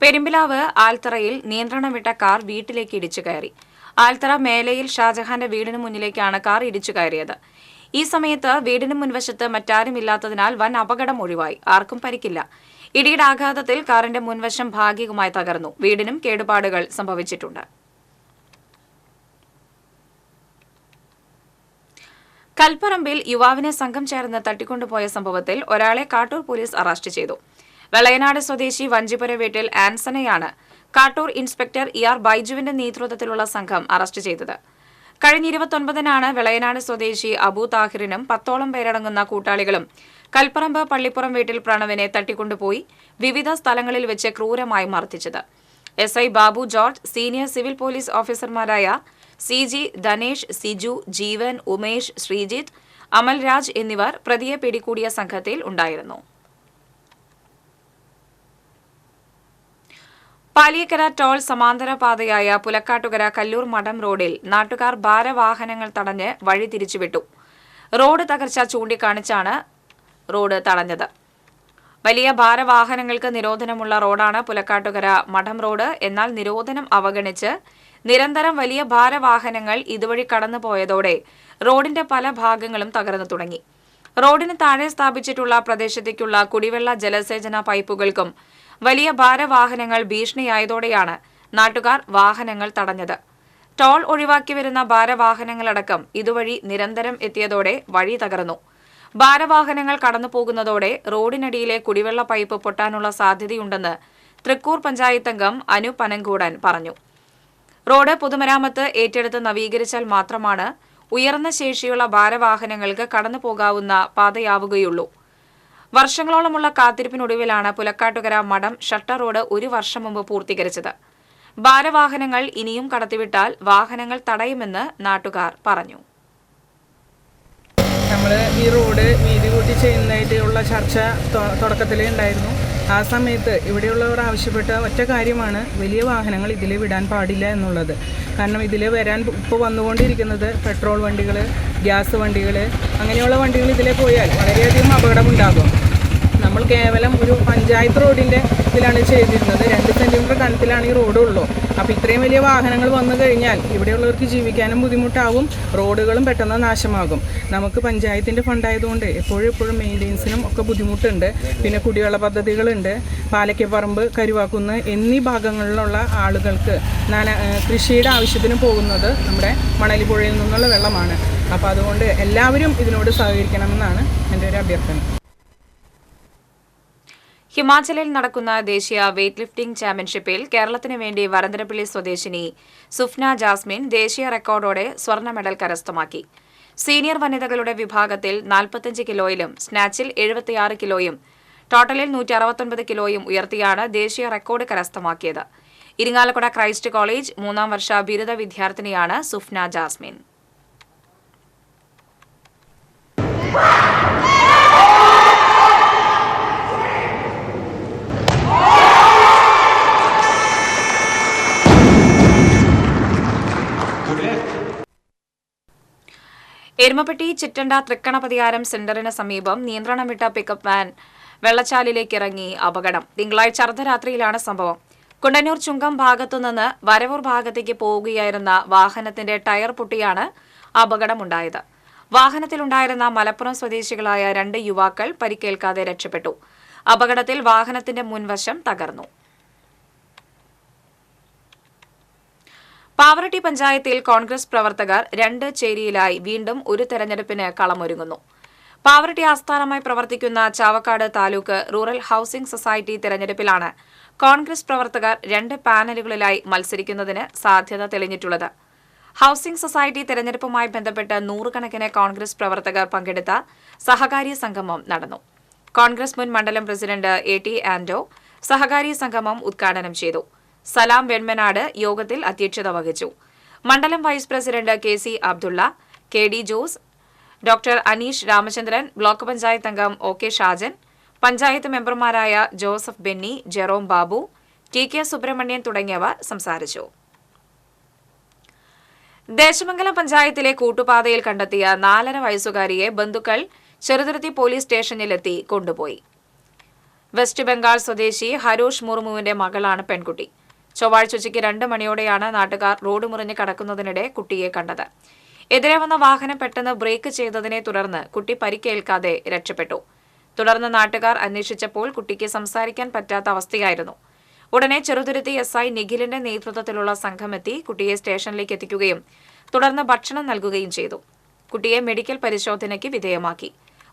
പെരുമ്പിലാവ് ആൽത്തറയിൽ നിയന്ത്രണം വിട്ട കാർ വീട്ടിലേക്ക് ഇടിച്ചു കയറി. ആൽത്തറ മേലയിൽ ഷാജഹാന്റെ വീടിന് മുന്നിലേക്കാണ് കാർ ഇടിച്ചു കയറിയത്. ഈ സമയത്ത് വീടിന് മുൻവശത്ത് മറ്റാരുമില്ലാത്തതിനാൽ വൻ അപകടം ഒഴിവായി. ആർക്കും പരിക്കില്ല. ഇടിയുടെ ആഘാതത്തിൽ കാറിന്റെ മുൻവശം ഭാഗികമായി തകർന്നു. വീടിനും കേടുപാടുകൾ സംഭവിച്ചിട്ടുണ്ട്. കൽപ്പറമ്പിൽ യുവാവിനെ സംഘം ചേർന്ന് തട്ടിക്കൊണ്ടുപോയ സംഭവത്തിൽ ഒരാളെ കാട്ടൂർ പോലീസ് അറസ്റ്റ് ചെയ്തു. വെളയനാട് സ്വദേശി വഞ്ചിപുര വീട്ടിൽ ആൻസനെയാണ് കാട്ടൂർ ഇൻസ്പെക്ടർ ER ബൈജുവിന്റെ നേതൃത്വത്തിലുള്ള സംഘം അറസ്റ്റ് ചെയ്തത്. കഴിഞ്ഞ 29-നാണ് വെളയനാട് സ്വദേശി അബു താഹിറിനും 10ഓളം പേരടങ്ങുന്ന കൂട്ടാളികളും കൽപ്പറമ്പ് പള്ളിപ്പുറം വീട്ടിൽ പ്രണവിനെ തട്ടിക്കൊണ്ടുപോയി വിവിധ സ്ഥലങ്ങളിൽ വെച്ച് ക്രൂരമായി മർദ്ദിച്ചത്. SI Babu George, senior civil police ഓഫീസർമാരായ CG ധനേഷ്, സിജു, ജീവൻ, ഉമേഷ്, ശ്രീജിത്ത്, അമൽരാജ് എന്നിവർ പ്രതിയെ പിടികൂടിയ സംഘത്തിൽ ഉണ്ടായിരുന്നു. പാലിയക്കര ടോൾ സമാന്തര പാതയായ പുലക്കാട്ടുകര കല്ലൂർ മഠം റോഡിൽ നാട്ടുകാർ ഭാരവാഹനങ്ങൾ തടഞ്ഞ് വഴി തിരിച്ചുവിട്ടു. റോഡ് തകർച്ച ചൂണ്ടിക്കാണിച്ചാണ് റോഡ് തടഞ്ഞത്. വലിയ ഭാരവാഹനങ്ങൾക്ക് നിരോധനമുള്ള റോഡാണ് പുലക്കാട്ടുകര മഠം റോഡ്. എന്നാൽ നിരോധനം അവഗണിച്ച് നിരന്തരം വലിയ ഭാരവാഹനങ്ങൾ ഇതുവഴി കടന്നുപോയതോടെ റോഡിന്റെ പല ഭാഗങ്ങളും തകർന്നു തുടങ്ങി. റോഡിന് താഴെ സ്ഥാപിച്ചിട്ടുള്ള പ്രദേശത്തേക്കുള്ള കുടിവെള്ള ജലസേചന പൈപ്പുകൾക്കും വലിയ ഭാരവാഹനങ്ങൾ ഭീഷണിയായതോടെയാണ് നാട്ടുകാർ വാഹനങ്ങൾ തടഞ്ഞത്. ടോൾ ഒഴിവാക്കി വരുന്ന ഭാരവാഹനങ്ങളടക്കം ഇതുവഴി നിരന്തരം എത്തിയതോടെ വഴി തകർന്നു. ഭാരവാഹനങ്ങൾ കടന്നുപോകുന്നതോടെ റോഡിനടിയിലെ കുടിവെള്ള പൈപ്പ് പൊട്ടാനുള്ള സാധ്യതയുണ്ടെന്ന് തൃക്കൂർ പഞ്ചായത്ത് അംഗം അനു പനങ്കൂടൻ പറഞ്ഞു. റോഡ് പൊതുമരാമത്ത് ഏറ്റെടുത്ത് നവീകരിച്ചാൽ മാത്രമാണ് ഉയർന്ന ശേഷിയുള്ള ഭാരവാഹനങ്ങൾക്ക് കടന്നുപോകാവുന്ന പാതയാവുകയുള്ളൂ. വർഷങ്ങളോളമുള്ള കാത്തിരിപ്പിനൊടുവിലാണ് പുലക്കാട്ടുകര മഠം ഷട്ടർ റോഡ് 1 വർഷം മുമ്പ് പൂർത്തീകരിച്ചത്. ഭാരവാഹനങ്ങൾ ഇനിയും കടത്തിവിട്ടാൽ വാഹനങ്ങൾ തടയുമെന്ന് നാട്ടുകാർ പറഞ്ഞു. നമ്മൾ ഈ റോഡ് വീതി കൂട്ടി ചെയ്യുന്നതായിട്ടുള്ള ചർച്ച തുടക്കത്തിലേ ഉണ്ടായിരുന്നു. ആ സമയത്ത് ഇവിടെയുള്ളവർ ആവശ്യപ്പെട്ട ഒറ്റ കാര്യമാണ് വലിയ വാഹനങ്ങൾ ഇതിൽ വിടാൻ പാടില്ല എന്നുള്ളത്. കാരണം ഇതിൽ വരാൻ ഇപ്പോൾ വന്നുകൊണ്ടിരിക്കുന്നത് പെട്രോൾ വണ്ടികൾ, ഗ്യാസ് വണ്ടികൾ, അങ്ങനെയുള്ള വണ്ടികൾ ഇതിലെ പോയാൽ വളരെയധികം അപകടമുണ്ടാകും. നമ്മൾ കേവലം ഒരു പഞ്ചായത്ത് റോഡിൻ്റെ ഇതിലാണ് ചെയ്തിരുന്നത്. 2 സെൻറ്റിമീറ്റർ കനത്തിലാണ് ഈ റോഡുള്ളൂ. അപ്പോൾ ഇത്രയും വലിയ വാഹനങ്ങൾ വന്നു കഴിഞ്ഞാൽ ഇവിടെയുള്ളവർക്ക് ജീവിക്കാനും ബുദ്ധിമുട്ടാവും, റോഡുകളും പെട്ടെന്ന് നാശമാകും. നമുക്ക് പഞ്ചായത്തിൻ്റെ ഫണ്ടായതുകൊണ്ട് എപ്പോഴും മെയിൻ്റെനൻസിനും ഒക്കെ ബുദ്ധിമുട്ടുണ്ട്. പിന്നെ കുടിവെള്ള പദ്ധതികളുണ്ട്. പാലക്കപ്പറമ്പ്, കരുവാക്കുന്ന് എന്നീ ഭാഗങ്ങളിലുള്ള ആളുകൾക്ക് കൃഷിയുടെ ആവശ്യത്തിന് പോകുന്നത് നമ്മുടെ മണലിപ്പുഴയിൽ നിന്നുള്ള വെള്ളമാണ്. അപ്പോൾ അതുകൊണ്ട് എല്ലാവരും ഇതിനോട് സഹകരിക്കണമെന്നാണ് എൻ്റെ ഒരു അഭ്യർത്ഥന. ഹിമാചലിൽ നടക്കുന്ന ദേശീയ വെയ്റ്റ് ലിഫ്റ്റിംഗ് ചാമ്പ്യൻഷിപ്പിൽ കേരളത്തിന് വേണ്ടി വരന്തരപ്പള്ളി സ്വദേശിനി സുഫ്ന ജാസ്മിൻ ദേശീയ റെക്കോർഡോടെ സ്വർണ്ണ മെഡൽ കരസ്ഥമാക്കി. സീനിയർ വനിതകളുടെ വിഭാഗത്തിൽ 45 കിലോയിലും സ്നാച്ചിൽ 76 കിലോയും ടോട്ടലിൽ 169 കിലോയും ഉയർത്തിയാണ് ദേശീയ റെക്കോർഡ് കരസ്ഥമാക്കിയത്. ഇരിങ്ങാലക്കുട ക്രൈസ്റ്റ് കോളേജ് 3ാം വർഷ ബിരുദ വിദ്യാർത്ഥിനിയാണ് സുഫ്ന ജാസ്മിൻ. എരുമപ്പെട്ടി ചിറ്റണ്ട തൃക്കണപതിയാരം സെന്ററിന് സമീപം നിയന്ത്രണം വിട്ട പിക്കപ്പ് വാൻ വെള്ളച്ചാലിലേക്ക് ഇറങ്ങി അപകടം. തിങ്കളാഴ്ച അർദ്ധരാത്രിയിലാണ് സംഭവം. കുണ്ടന്നൂർ ചുങ്കം ഭാഗത്തുനിന്ന് വരവൂർ ഭാഗത്തേക്ക് പോവുകയായിരുന്ന വാഹനത്തിന്റെ ടയർ പൊട്ടിയാണ് അപകടമുണ്ടായത്. വാഹനത്തിലുണ്ടായിരുന്ന മലപ്പുറം സ്വദേശികളായ 2 യുവാക്കൾ പരിക്കേൽക്കാതെ രക്ഷപ്പെട്ടു. അപകടത്തിൽ വാഹനത്തിന്റെ മുൻവശം തകർന്നു. പാവറട്ടി പഞ്ചായത്തിൽ കോൺഗ്രസ് പ്രവർത്തകർ 2 ചേരിയിലായി വീണ്ടും ഒരു തെരഞ്ഞെടുപ്പിന് കളമൊരുങ്ങുന്നു. പാവറട്ടി ആസ്ഥാനമായി പ്രവർത്തിക്കുന്ന Chavakkad taluk rural housing society തെരഞ്ഞെടുപ്പിലാണ് കോൺഗ്രസ് പ്രവർത്തകർ 2 പാനലുകളിലായി മത്സരിക്കുന്നതിന് സാധ്യത തെളിഞ്ഞിട്ടുള്ളത്. ഹൌസിംഗ് സൊസൈറ്റി തെരഞ്ഞെടുപ്പുമായി ബന്ധപ്പെട്ട് 100 കണക്കിന് കോൺഗ്രസ് പ്രവർത്തകർ പങ്കെടുത്ത സഹകാരി സംഗമം നടന്നു. കോൺഗ്രസ് മുൻ മണ്ഡലം പ്രസിഡന്റ് AT ആന്റോ സഹകാരി സംഗമം ഉദ്ഘാടനം ചെയ്തു. സലാം വെൺമനാട് യോഗത്തിൽ അധ്യക്ഷത വഹിച്ചു. മണ്ഡലം vice president KC Abdulla, KD Jose, doctor Aneesh Ramachandran, block panchayat അംഗം OK ഷാജൻ, പഞ്ചായത്ത് മെമ്പർമാരായ ജോസഫ് ബെന്നി, ജെറോം ബാബു, TK സുബ്രഹ്മണ്യൻ തുടങ്ങിയവർ സംസാരിച്ചു. ദേശമംഗലം പഞ്ചായത്തിലെ കൂട്ടുപാതയിൽ കണ്ടെത്തിയ 4.5 വയസ്സുകാരിയെ ബന്ധുക്കൾ ചെറുതുരുത്തി പോലീസ് സ്റ്റേഷനിലെത്തി കൊണ്ടുപോയി. വെസ്റ്റ് ബംഗാൾ സ്വദേശി ഹരോഷ് മുർമുവിന്റെ മകളാണ് പെൺകുട്ടി. ചൊവ്വാഴ്ച ഉച്ചയ്ക്ക് 2 മണിയോടെയാണ് നാട്ടുകാർ റോഡ് മുറിഞ്ഞ് കടക്കുന്നതിനിടെ കുട്ടിയെ കണ്ടത്. എതിരെ വന്ന വാഹനം പെട്ടെന്ന് ബ്രേക്ക് ചെയ്തതിനെ തുടർന്ന് കുട്ടി പരിക്കേൽക്കാതെ രക്ഷപ്പെട്ടു. തുടർന്ന് നാട്ടുകാർ അന്വേഷിച്ചപ്പോൾ കുട്ടിക്ക് സംസാരിക്കാൻ പറ്റാത്ത അവസ്ഥയായിരുന്നു. ഉടനെ ചെറുതുരുത്തി SI നിഖിലിന്റെ നേതൃത്വത്തിലുള്ള സംഘമെത്തി കുട്ടിയെ സ്റ്റേഷനിലേക്ക് എത്തിക്കുകയും തുടർന്ന് ഭക്ഷണം നൽകുകയും ചെയ്തു. കുട്ടിയെ മെഡിക്കൽ പരിശോധനയ്ക്ക് വിധേയമാക്കി.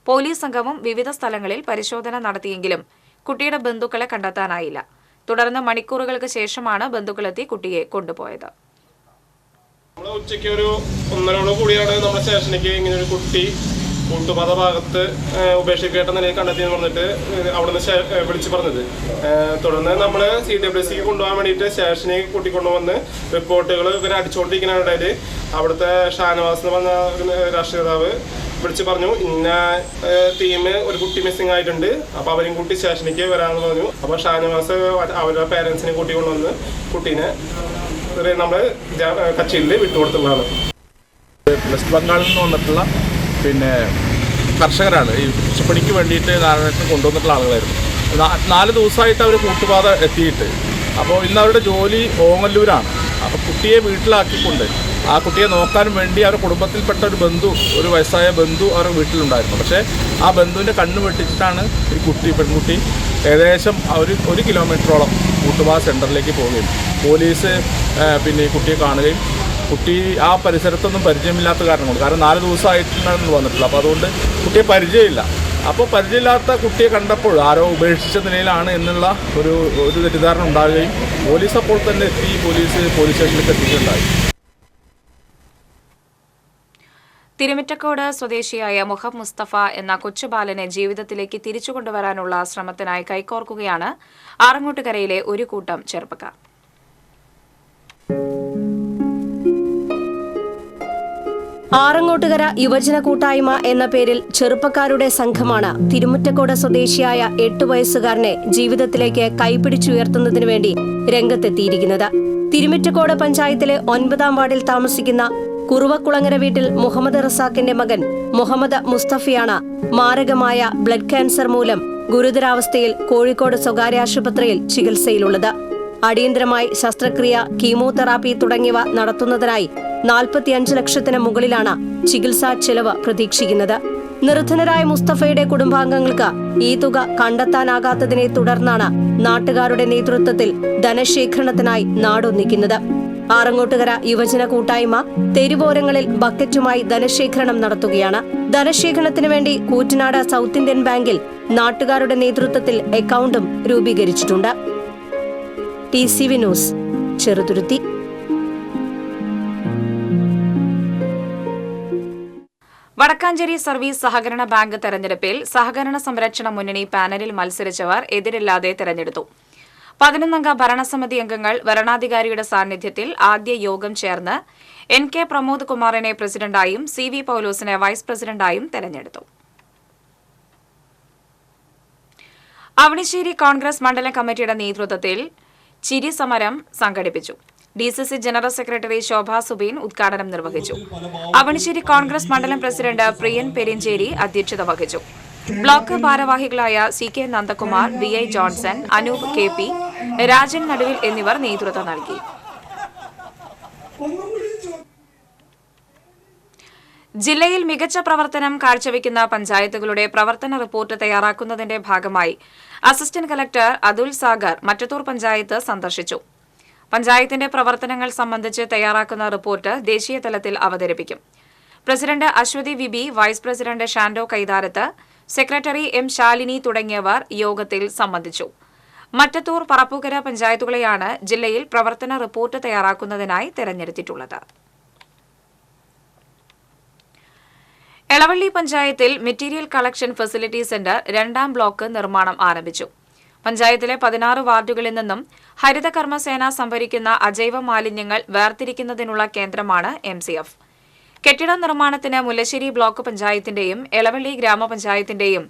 പോലീസ് സംഘവും വിവിധ സ്ഥലങ്ങളിൽ പരിശോധന നടത്തിയെങ്കിലും കുട്ടിയുടെ ബന്ധുക്കളെ കണ്ടെത്താനായില്ല. തുടർന്ന് മണിക്കൂറുകൾക്ക് ശേഷമാണ് ബന്ധുക്കളെത്തി കുട്ടിയെ കൊണ്ടുപോയത്. ഉച്ചയ്ക്ക് ഒരു 1:30 കൂടിയാണ് നമ്മുടെ സ്റ്റേഷനിലേക്ക് ഇങ്ങനെ ഒരു കുട്ടി കൂട്ടുപാത ഭാഗത്ത് ഉപേക്ഷിക്കേട്ട നിലയിൽ കണ്ടെത്തിയെന്ന് പറഞ്ഞിട്ട് അവിടുന്ന് വിളിച്ച് പറഞ്ഞത്. തുടർന്ന് നമ്മൾ CWCക്ക് കൊണ്ടുപോകാൻ വേണ്ടിയിട്ട് സ്റ്റേഷനിലേക്ക് കൂട്ടിക്കൊണ്ടുവന്ന് റിപ്പോർട്ടുകൾ ഇവരെ അടിച്ചുകൊണ്ടിരിക്കുന്നതിനിടയിൽ അവിടുത്തെ ഷാനവാസ് എന്ന് പറഞ്ഞ രാഷ്ട്രീയ നേതാവ് വിളിച്ച് പറഞ്ഞു, ഇന്ന ടീം ഒരു കുട്ടി മിസ്സിംഗ് ആയിട്ടുണ്ട്, അപ്പോൾ അവരും കൂട്ടി സ്റ്റേഷനിലേക്ക് വരാമെന്ന് പറഞ്ഞു. അപ്പോൾ ഷാനവാസ് അവരുടെ പേരൻസിനെ കൂട്ടിക്കൊണ്ടുവന്ന് കുട്ടീനെ നമ്മൾ കച്ചിയിൽ വിട്ടുകൊടുത്തുള്ളതാണ്. വെസ്റ്റ് ബംഗാളിൽ നിന്ന് വന്നിട്ടുള്ള കർഷകരാണ് ഈ കൃഷിപ്പണിക്ക് വേണ്ടിയിട്ട് നാരായണത്തിന് കൊണ്ടുവന്നിട്ടുള്ള ആളുകളായിരുന്നു. 4 ദിവസമായിട്ട് അവർ കൂട്ടുപാത എത്തിയിട്ട്, അപ്പോൾ ഇന്ന് അവരുടെ ജോലി ഓങ്ങല്ലൂരാണ്. അപ്പോൾ കുട്ടിയെ വീട്ടിലാക്കിക്കൊണ്ട് ആ കുട്ടിയെ നോക്കാൻ വേണ്ടി അവരുടെ കുടുംബത്തിൽപ്പെട്ട ഒരു വയസ്സായ ബന്ധു അവരുടെ വീട്ടിലുണ്ടായിരുന്നു. പക്ഷേ ആ ബന്ധുവിൻ്റെ കണ്ണ് വെട്ടിച്ചിട്ടാണ് ഈ പെൺകുട്ടി ഏകദേശം ഒരു കിലോമീറ്ററോളം കൂട്ടുപാറ സെൻറ്ററിലേക്ക് പോവുകയും പോലീസ് പിന്നെ ഈ കുട്ടിയെ കാണുകയും കുട്ടി ആ പരിസരത്തൊന്നും പരിചയമില്ലാത്ത കാരണം കൊണ്ട്, കാരണം 4 ദിവസമായിട്ടുണ്ടെന്ന് വന്നിട്ടില്ല. അപ്പോൾ അതുകൊണ്ട് കുട്ടിയെ പരിചയമില്ല. അപ്പോൾ പരിചയമില്ലാത്ത കുട്ടിയെ കണ്ടപ്പോൾ ആരോ ഉപേക്ഷിച്ച നിലയിലാണ് എന്നുള്ള ഒരു തെറ്റിദ്ധാരണ ഉണ്ടാകുകയും പോലീസ് അപ്പോൾ തന്നെ എത്തി പോലീസ് സ്റ്റേഷനിലേക്ക് എത്തിയിട്ടുണ്ടായി. തിരുമിറ്റക്കോട് സ്വദേശിയായ മുഹമ്മദ് മുസ്തഫ എന്ന കൊച്ചുബാലനെ ജീവിതത്തിലേക്ക് തിരിച്ചു കൊണ്ടുവരാനുള്ള ശ്രമത്തിനായി കൈകോർക്കുകയാണ് ആറങ്ങോട്ടുകരയിലെ ഒരു കൂട്ടം ചെറുപ്പക്കാർ. ആറങ്ങോട്ടുകര യുവജന കൂട്ടായ്മ എന്ന പേരിൽ ചെറുപ്പക്കാരുടെ സംഘമാണ് തിരുമുറ്റക്കോട് സ്വദേശിയായ 8 വയസ്സുകാരനെ ജീവിതത്തിലേക്ക് കൈപിടിച്ചുയർത്തുന്നതിനു വേണ്ടി രംഗത്തെത്തിയിരിക്കുന്നത്. തിരുമുറ്റക്കോട് പഞ്ചായത്തിലെ 9ാം വാർഡിൽ താമസിക്കുന്ന കുറുവക്കുളങ്ങര വീട്ടിൽ മുഹമ്മദ് റസാഖിന്റെ മകൻ മുഹമ്മദ് മുസ്തഫയാണ് മാരകമായ ബ്ലഡ് ക്യാൻസർ മൂലം ഗുരുതരാവസ്ഥയിൽ കോഴിക്കോട് സ്വകാര്യ ആശുപത്രിയിൽ ചികിത്സയിലുള്ളത്. അടിയന്തരമായി ശസ്ത്രക്രിയ, കീമോതെറാപ്പി തുടങ്ങിയവ നടത്തുന്നതിനായി 45 ലക്ഷത്തിന് മുകളിലാണ് ചികിത്സാ ചെലവ് പ്രതീക്ഷിക്കുന്നത്. നിർധനരായ മുസ്തഫയുടെ കുടുംബാംഗങ്ങൾക്ക് ഈ തുക കണ്ടെത്താനാകാത്തതിനെ തുടർന്നാണ് നാട്ടുകാരുടെ നേതൃത്വത്തിൽ ധനശേഖരണത്തിനായി നാടൊന്നിക്കുന്നത്. ആറങ്ങോട്ടുകര യുവജന കൂട്ടായ്മ തെരുവോരങ്ങളിൽ ബക്കറ്റുമായി ധനശേഖരണം നടത്തുകയാണ്. ധനശേഖരണത്തിനു വേണ്ടി കൂറ്റനാട് സൗത്ത് ഇന്ത്യൻ ബാങ്കിൽ നാട്ടുകാരുടെ നേതൃത്വത്തിൽ അക്കൗണ്ടും രൂപീകരിച്ചിട്ടുണ്ട്. TCV news, Cheruthuruthy. Vadakkanchery service സഹകരണ ബാങ്ക് തെരഞ്ഞെടുപ്പിൽ സഹകരണ സംരക്ഷണ മുന്നണി പാനലിൽ മത്സരിച്ചവർ എതിരില്ലാതെ തെരഞ്ഞെടുത്തു. 11 ഭരണസമിതി അംഗങ്ങൾ വരണാധികാരിയുടെ സാന്നിധ്യത്തിൽ ആദ്യ യോഗം ചേർന്ന് NK പ്രമോദ് കുമാറിനെ പ്രസിഡന്റായും CV പൌലോസിനെ വൈസ് പ്രസിഡന്റായും തെരഞ്ഞെടുത്തു. അവണിശ്ശേരി കോൺഗ്രസ് മണ്ഡലം കമ്മിറ്റിയുടെ നേതൃത്വത്തിൽ ചിരി സമരം സംഘടിപ്പിച്ചു. DCC ജനറൽ സെക്രട്ടറി ശോഭ സുബീൻ ഉദ്ഘാടനം നിർവഹിച്ചു. അവണിശ്ശേരി കോൺഗ്രസ് മണ്ഡലം പ്രസിഡന്റ് പ്രിയൻ പെരിഞ്ചേരി അധ്യക്ഷത വഹിച്ചു. ബ്ലോക്ക് ഭാരവാഹികളായ CK Nandakumar, VI Johnson, Anoop KP, Rajan നടുവിൽ എന്നിവർ നേതൃത്വം നൽകി. ജില്ലയിൽ മികച്ച പ്രവർത്തനം കാഴ്ചവെക്കുന്ന പഞ്ചായത്തുകളുടെ പ്രവർത്തന റിപ്പോർട്ട് തയ്യാറാക്കുന്നതിന്റെ ഭാഗമായി അസിസ്റ്റന്റ് കലക്ടർ അതുൽ സാഗർ മറ്റത്തൂർ പഞ്ചായത്ത് സന്ദർശിച്ചു. പഞ്ചായത്തിന്റെ പ്രവർത്തനങ്ങൾ സംബന്ധിച്ച് തയ്യാറാക്കുന്ന റിപ്പോർട്ട് ദേശീയ തലത്തിൽ അവതരിപ്പിക്കും. President Aswathy VB, vice president Shando Kaitharath, secretary M Shalini തുടങ്ങിയവർ യോഗത്തിൽ സംബന്ധിച്ചു. മറ്റത്തൂർ, പറപ്പൂക്കര പഞ്ചായത്തുകളെയാണ് ജില്ലയിൽ പ്രവർത്തന റിപ്പോർട്ട് തയ്യാറാക്കുന്നതിനായി തെരഞ്ഞെടുത്തിട്ടുള്ളത്. എളവള്ളി പഞ്ചായത്തിൽ material collection facility centre 2ാം block നിർമ്മാണം ആരംഭിച്ചു. പഞ്ചായത്തിലെ 16 വാർഡുകളിൽ നിന്നും ഹരിതകർമ്മസേന സംഭരിക്കുന്ന അജൈവ മാലിന്യങ്ങൾ വേർതിരിക്കുന്നതിനുള്ള കേന്ദ്രമാണ് MCF. കെട്ടിട നിർമ്മാണത്തിന് മുല്ലശ്ശേരി ബ്ലോക്ക് പഞ്ചായത്തിന്റെയും എളവള്ളി ഗ്രാമപഞ്ചായത്തിന്റെയും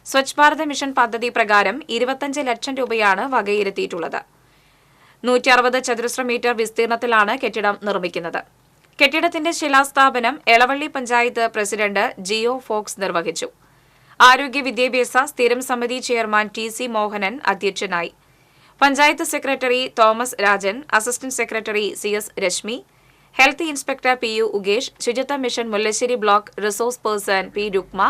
സ്വച്ഛ് ഭാരത് മിഷൻ പദ്ധതി പ്രകാരം 25 ലക്ഷം രൂപയാണ് വകയിരുത്തിയിട്ടുള്ളത്. 160 ചതുരശ്ര മീറ്റർ വിസ്തീർണത്തിലാണ് കെട്ടിടം നിർമ്മിക്കുന്നത്. കെട്ടിടത്തിന്റെ ശിലാസ്ഥാപനം എളവള്ളി പഞ്ചായത്ത് പ്രസിഡന്റ് ജിയോ ഫോക്സ് നിർവഹിച്ചു. ആരോഗ്യ വിദ്യാഭ്യാസ സ്ഥിരം സമിതി ചെയർമാൻ TC മോഹനൻ അധ്യക്ഷനായി. Panchayat secretary Thomas Rajan, assistant secretary CS Reshmi, health inspector PU Ugesh, ശുചിത്വ mission Mullassery block resource person P Rukma,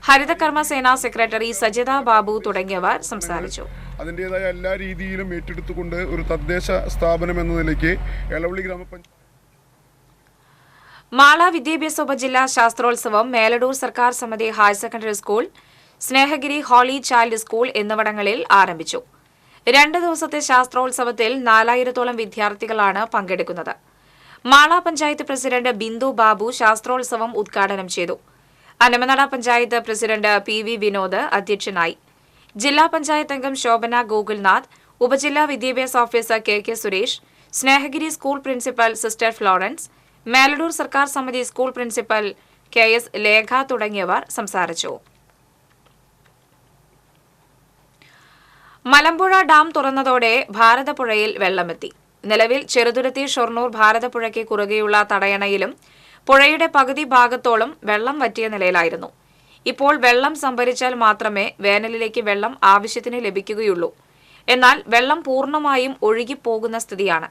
ഹരിതകർമ്മസേന സെക്രട്ടറി സജിത ബാബു തുടങ്ങിയവർ സംസാരിച്ചു. അതിൻ്റെതായ എല്ലാ രീതിയിലും ഏറ്റെടുത്തുകൊണ്ട് ഒരു തദ്ദേശ സ്ഥാപനം എന്ന നിലയ്ക്ക് എളവള്ളി ഗ്രാമപഞ്ചായത്ത് മാള വിദ്യാഭ്യാസ ഉപജില്ലാ ശാസ്ത്രോത്സവം മേലടൂർ സർക്കാർ സമിതി higher secondary school, Snehagiri holy child school എന്നിവിടങ്ങളിൽ ആരംഭിച്ചു. 2 ദിവസത്തെ ശാസ്ത്രോത്സവത്തിൽ 4000-ഓളം വിദ്യാർത്ഥികളാണ് പങ്കെടുക്കുന്നത്. മാള പഞ്ചായത്ത് പ്രസിഡന്റ് ബിന്ദു ബാബു ശാസ്ത്രോത്സവം ഉദ്ഘാടനം ചെയ്തു. അനമനട പഞ്ചായത്ത് പ്രസിഡന്റ് PV വിനോദ് അധ്യക്ഷനായി. ജില്ലാ പഞ്ചായത്ത് അംഗം ശോഭന ഗോകുൽനാഥ്, ഉപജില്ലാ വിദ്യാഭ്യാസ officer KK Suresh, Snehagiri school principal sister Florence, Meladoor സർക്കാർ സമിതി സ്കൂൾ പ്രിൻസിപ്പൽ KS ലേഖ തുടങ്ങിയവർ സംസാരിച്ചു. മലമ്പുഴ ഡാം തുറന്നതോടെ ഭാരതപ്പുഴയിൽ വെള്ളമെത്തി. നിലവിൽ ചെറുതുരുത്തി ഷൊർണൂർ ഭാരതപ്പുഴയ്ക്ക് കുറുകെയുള്ള തടയണയിലും പുഴയുടെ പകുതി ഭാഗത്തോളം വെള്ളം വറ്റിയ നിലയിലായിരുന്നു. ഇപ്പോൾ വെള്ളം സംഭരിച്ചാൽ മാത്രമേ വേനലിലേക്ക് വെള്ളം ആവശ്യത്തിന് ലഭിക്കുകയുള്ളൂ. എന്നാൽ വെള്ളം പൂർണ്ണമായും ഒഴുകിപ്പോകുന്ന സ്ഥിതിയാണ്.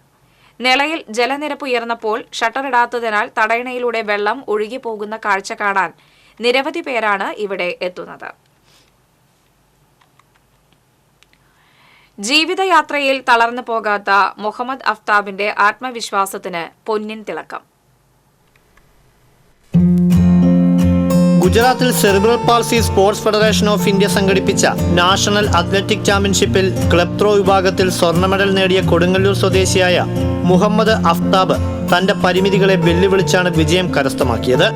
നിളയിൽ ജലനിരപ്പ് ഉയർന്നപ്പോൾ ഷട്ടറിടാത്തതിനാൽ തടയണയിലൂടെ വെള്ളം ഒഴുകിപ്പോകുന്ന കാഴ്ച കാണാൻ നിരവധി പേരാണ് ഇവിടെ എത്തുന്നത്. ജീവിതയാത്രയിൽ തളർന്നു പോകാത്ത മുഹമ്മദ് അഫ്താബിന്റെ ആത്മവിശ്വാസത്തിന് പൊന്നിൻ തിളക്കം. ഗുജറാത്തിൽ cerebral palsy sports federation of India സംഘടിപ്പിച്ച നാഷണൽ അത്ലറ്റിക് ചാമ്പ്യൻഷിപ്പിൽ ക്ലബ് ത്രോ വിഭാഗത്തിൽ സ്വർണ്ണ മെഡൽ നേടിയ കൊടുങ്ങല്ലൂർ സ്വദേശിയായ മുഹമ്മദ് അഫ്താബ് തന്റെ പരിമിതികളെ വെല്ലുവിളിച്ചാണ് വിജയം കരസ്ഥമാക്കിയത്.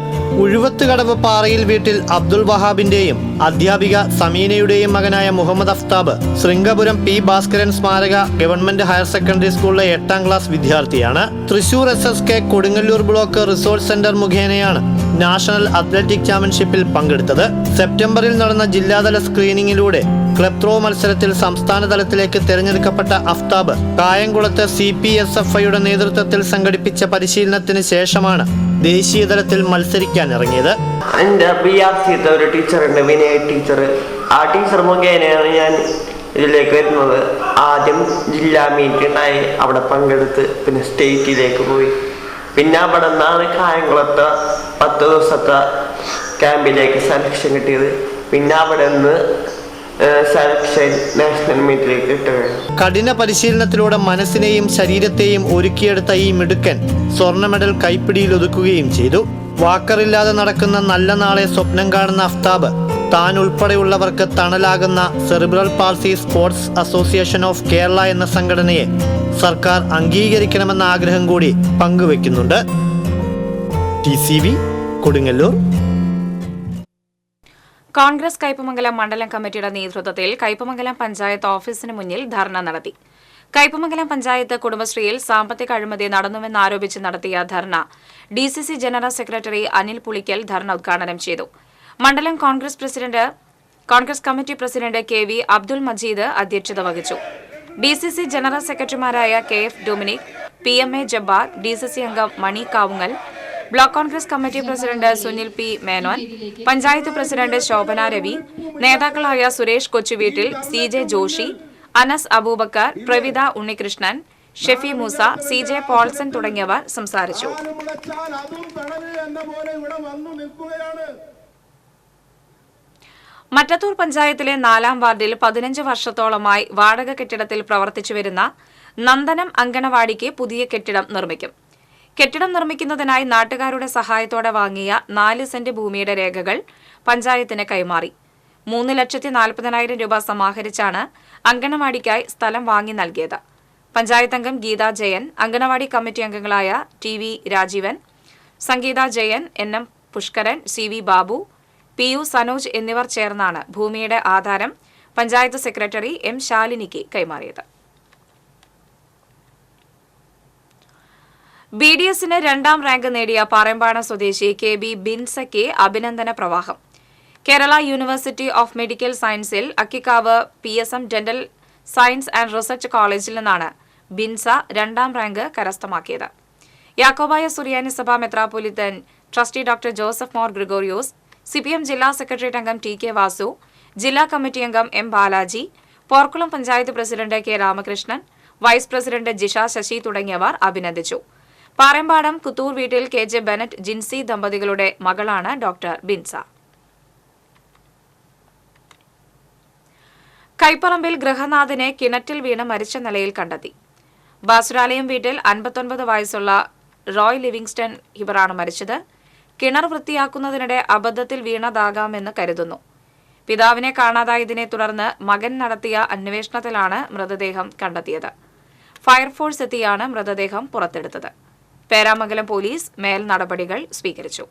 ഉഴുവത്തുകടവ് പാറയിൽ വീട്ടിൽ അബ്ദുൾ വഹാബിന്റെയും അധ്യാപിക സമീനയുടെയും മകനായ മുഹമ്മദ് അഫ്താബ് ശൃംഗപുരം പി ഭാസ്കരൻ സ്മാരക ഗവൺമെന്റ് ഹയർ സെക്കൻഡറി സ്കൂളിലെ 8ാം ക്ലാസ് വിദ്യാർത്ഥിയാണ്. Thrissur SSK Kodungallur block resource centre മുഖേനയാണ് നാഷണൽ അത്ലറ്റിക് ചാമ്പ്യൻഷിപ്പിൽ പങ്കെടുത്തത്. സെപ്റ്റംബറിൽ നടന്ന ജില്ലാതല സ്ക്രീനിങ്ങിലൂടെ ക്ലബ് ത്രോ മത്സരത്തിൽ സംസ്ഥാന തലത്തിലേക്ക് തിരഞ്ഞെടുക്കപ്പെട്ട അഫ്താബ് കായംകുളത്ത് CPSFIയുടെ നേതൃത്വത്തിൽ സംഘടിപ്പിച്ച പരിശീലനത്തിന് ശേഷമാണ് ദേശീയതലത്തിൽ മത്സരിക്കാൻ ഇറങ്ങിയത്. എൻ്റെ BRC ഒരു ടീച്ചറുണ്ട്, വിനയ ടീച്ചർ. ആ ടീച്ചർ മുഖേനയാണ് ഞാൻ ഇതിലേക്ക് വരുന്നത്. ആദ്യം ജില്ലാ മീറ്റ് ഉണ്ടായി, അവിടെ പങ്കെടുത്ത് പിന്നെ സ്റ്റേറ്റിലേക്ക് പോയി. പിന്നെ അവിടെ നിന്നാണ് കായംകുളത്ത് 10 ദിവസത്തെ ക്യാമ്പിലേക്ക് സെലക്ഷൻ കിട്ടിയത്. പിന്നെ അവിടെ നിന്ന് സെലക്ഷൻ നാഷണൽ മീറ്റിലേക്ക് കിട്ടുകയാണ്. കഠിന പരിശീലനത്തിലൂടെ മനസ്സിനെയും ശരീരത്തെയും ഒരുക്കിയെടുത്ത ഈ മിടുക്കൻ സ്വർണ്ണ മെഡൽ കൈപ്പിടിയിൽ ഒതുക്കുകയും ചെയ്തു. വാക്കറില്ലാതെ നടക്കുന്ന നല്ല നാളെ സ്വപ്നം കാണുന്ന അഫ്താബ് താൻ ഉൾപ്പെടെയുള്ളവർക്ക് തണലാകുന്ന cerebral palsy sports association of Kerala എന്ന സംഘടനയെ സർക്കാർ അംഗീകരിക്കണമെന്ന ആഗ്രഹം കൂടി പങ്കുവെക്കുന്നുണ്ട്. TCV കൊടുങ്ങല്ലൂർ. കോൺഗ്രസ് കയ്പമംഗലം മണ്ഡലം കമ്മിറ്റിയുടെ നേതൃത്വത്തിൽ കയ്പമംഗലം പഞ്ചായത്ത് ഓഫീസിന് മുന്നിൽ ധർണ നടത്തി. കയ്പമംഗലം പഞ്ചായത്ത് കുടുംബശ്രീയിൽ സാമ്പത്തിക അഴിമതി നടന്നുവെന്നാരോപിച്ച് നടത്തിയ dharna DCC general secretary Anil Pulikkal dharna ഉദ്ഘാടനം ചെയ്തു. മണ്ഡലം Congress committee president KV Abdul Majeed അധ്യക്ഷത വഹിച്ചു. DCC ജനറൽ സെക്രട്ടറിമാരായ KF Dominic, PMA Jabbar, DCC അംഗം Mani Kavungal, block Congress committee president Sunil P Menon, panchayat president Shobhana Ravi, നേതാക്കളായ സുരേഷ് കൊച്ചുവീട്ടിൽ, CJ ജോഷി, അനസ് അബൂബക്കർ, പ്രവിത ഉണ്ണികൃഷ്ണൻ, ഷെഫി മൂസ, CJ പോൾസൺ തുടങ്ങിയവർ സംസാരിച്ചു. മറ്റത്തൂർ പഞ്ചായത്തിലെ 4ാം വാർഡിൽ 15 വർഷത്തോളമായി വാടക കെട്ടിടത്തിൽ പ്രവർത്തിച്ചുവരുന്ന നന്ദനം അങ്കണവാടിക്ക് പുതിയ കെട്ടിടം നിർമ്മിക്കും. കെട്ടിടം നിർമ്മിക്കുന്നതിനായി നാട്ടുകാരുടെ സഹായത്തോടെ വാങ്ങിയ 4 സെന്റ് ഭൂമിയുടെ രേഖകൾ പഞ്ചായത്തിന് കൈമാറി. 3,40,000 രൂപ സമാഹരിച്ചാണ് അങ്കണവാടിക്കായി സ്ഥലം വാങ്ങി നൽകിയത്. പഞ്ചായത്ത് അംഗം ഗീതാ ജയൻ, അങ്കണവാടി കമ്മിറ്റി അംഗങ്ങളായ TV Rajeevan, Sangeetha Jayan, NM Pushkaran, CV Babu, PU Sanoj എന്നിവർ ചേർന്നാണ് ഭൂമിയുടെ ആധാരം പഞ്ചായത്ത് സെക്രട്ടറി M ശാലിനിക്ക് കൈമാറിയത്. BDSന് 2ാം റാങ്ക് നേടിയ പാറമ്പാടം സ്വദേശി KB ബിൻസയ്ക്ക് അഭിനന്ദന പ്രവാഹം. കേരള യൂണിവേഴ്സിറ്റി ഓഫ് മെഡിക്കൽ സയൻസിൽ Akkikkavu PSM dental science and research കോളേജിൽ നിന്നാണ് ബിൻസ 2ാം റാങ്ക് കരസ്ഥമാക്കിയത്. Yakobaya Suriyani Sabha metropolitan trustee doctor Joseph Mor Gregorios, CPM ജില്ലാ സെക്രട്ടേറിയറ്റ് അംഗം TK വാസു, ജില്ലാ കമ്മിറ്റി അംഗം M Balaji, Porkulam panchayat president K Ramakrishnan, vice president Jisha Sasi തുടങ്ങിയവർ അഭിനന്ദിച്ചു. പാറമ്പാടം കുത്തൂർ വീട്ടിൽ KJ ബെനറ്റ് ജിൻസി ദമ്പതികളുടെ മകളാണ് ഡോക്ടർ ബിൻസ. കൈപ്പറമ്പിൽ ഗൃഹനാഥനെ കിണറ്റിൽ വീണ് മരിച്ച നിലയിൽ കണ്ടെത്തി. ബാസുരാലയം വീട്ടിൽ 59 വയസ്സുള്ള റോയ് ലിവിങ്സ്റ്റൺ ഇവരാണ് മരിച്ചത്. കിണർ വൃത്തിയാക്കുന്നതിനിടെ അബദ്ധത്തിൽ വീണതാകാമെന്ന് കരുതുന്നു. പിതാവിനെ കാണാതായതിനെ തുടർന്ന് മകൻ നടത്തിയ അന്വേഷണത്തിലാണ് മൃതദേഹം കണ്ടെത്തിയത്. ഫയർഫോഴ്സ് എത്തിയാണ് മൃതദേഹം പുറത്തെടുത്തത്. പേരാമംഗലം പോലീസ് മേൽ നടപടികൾ സ്വീകരിച്ചു.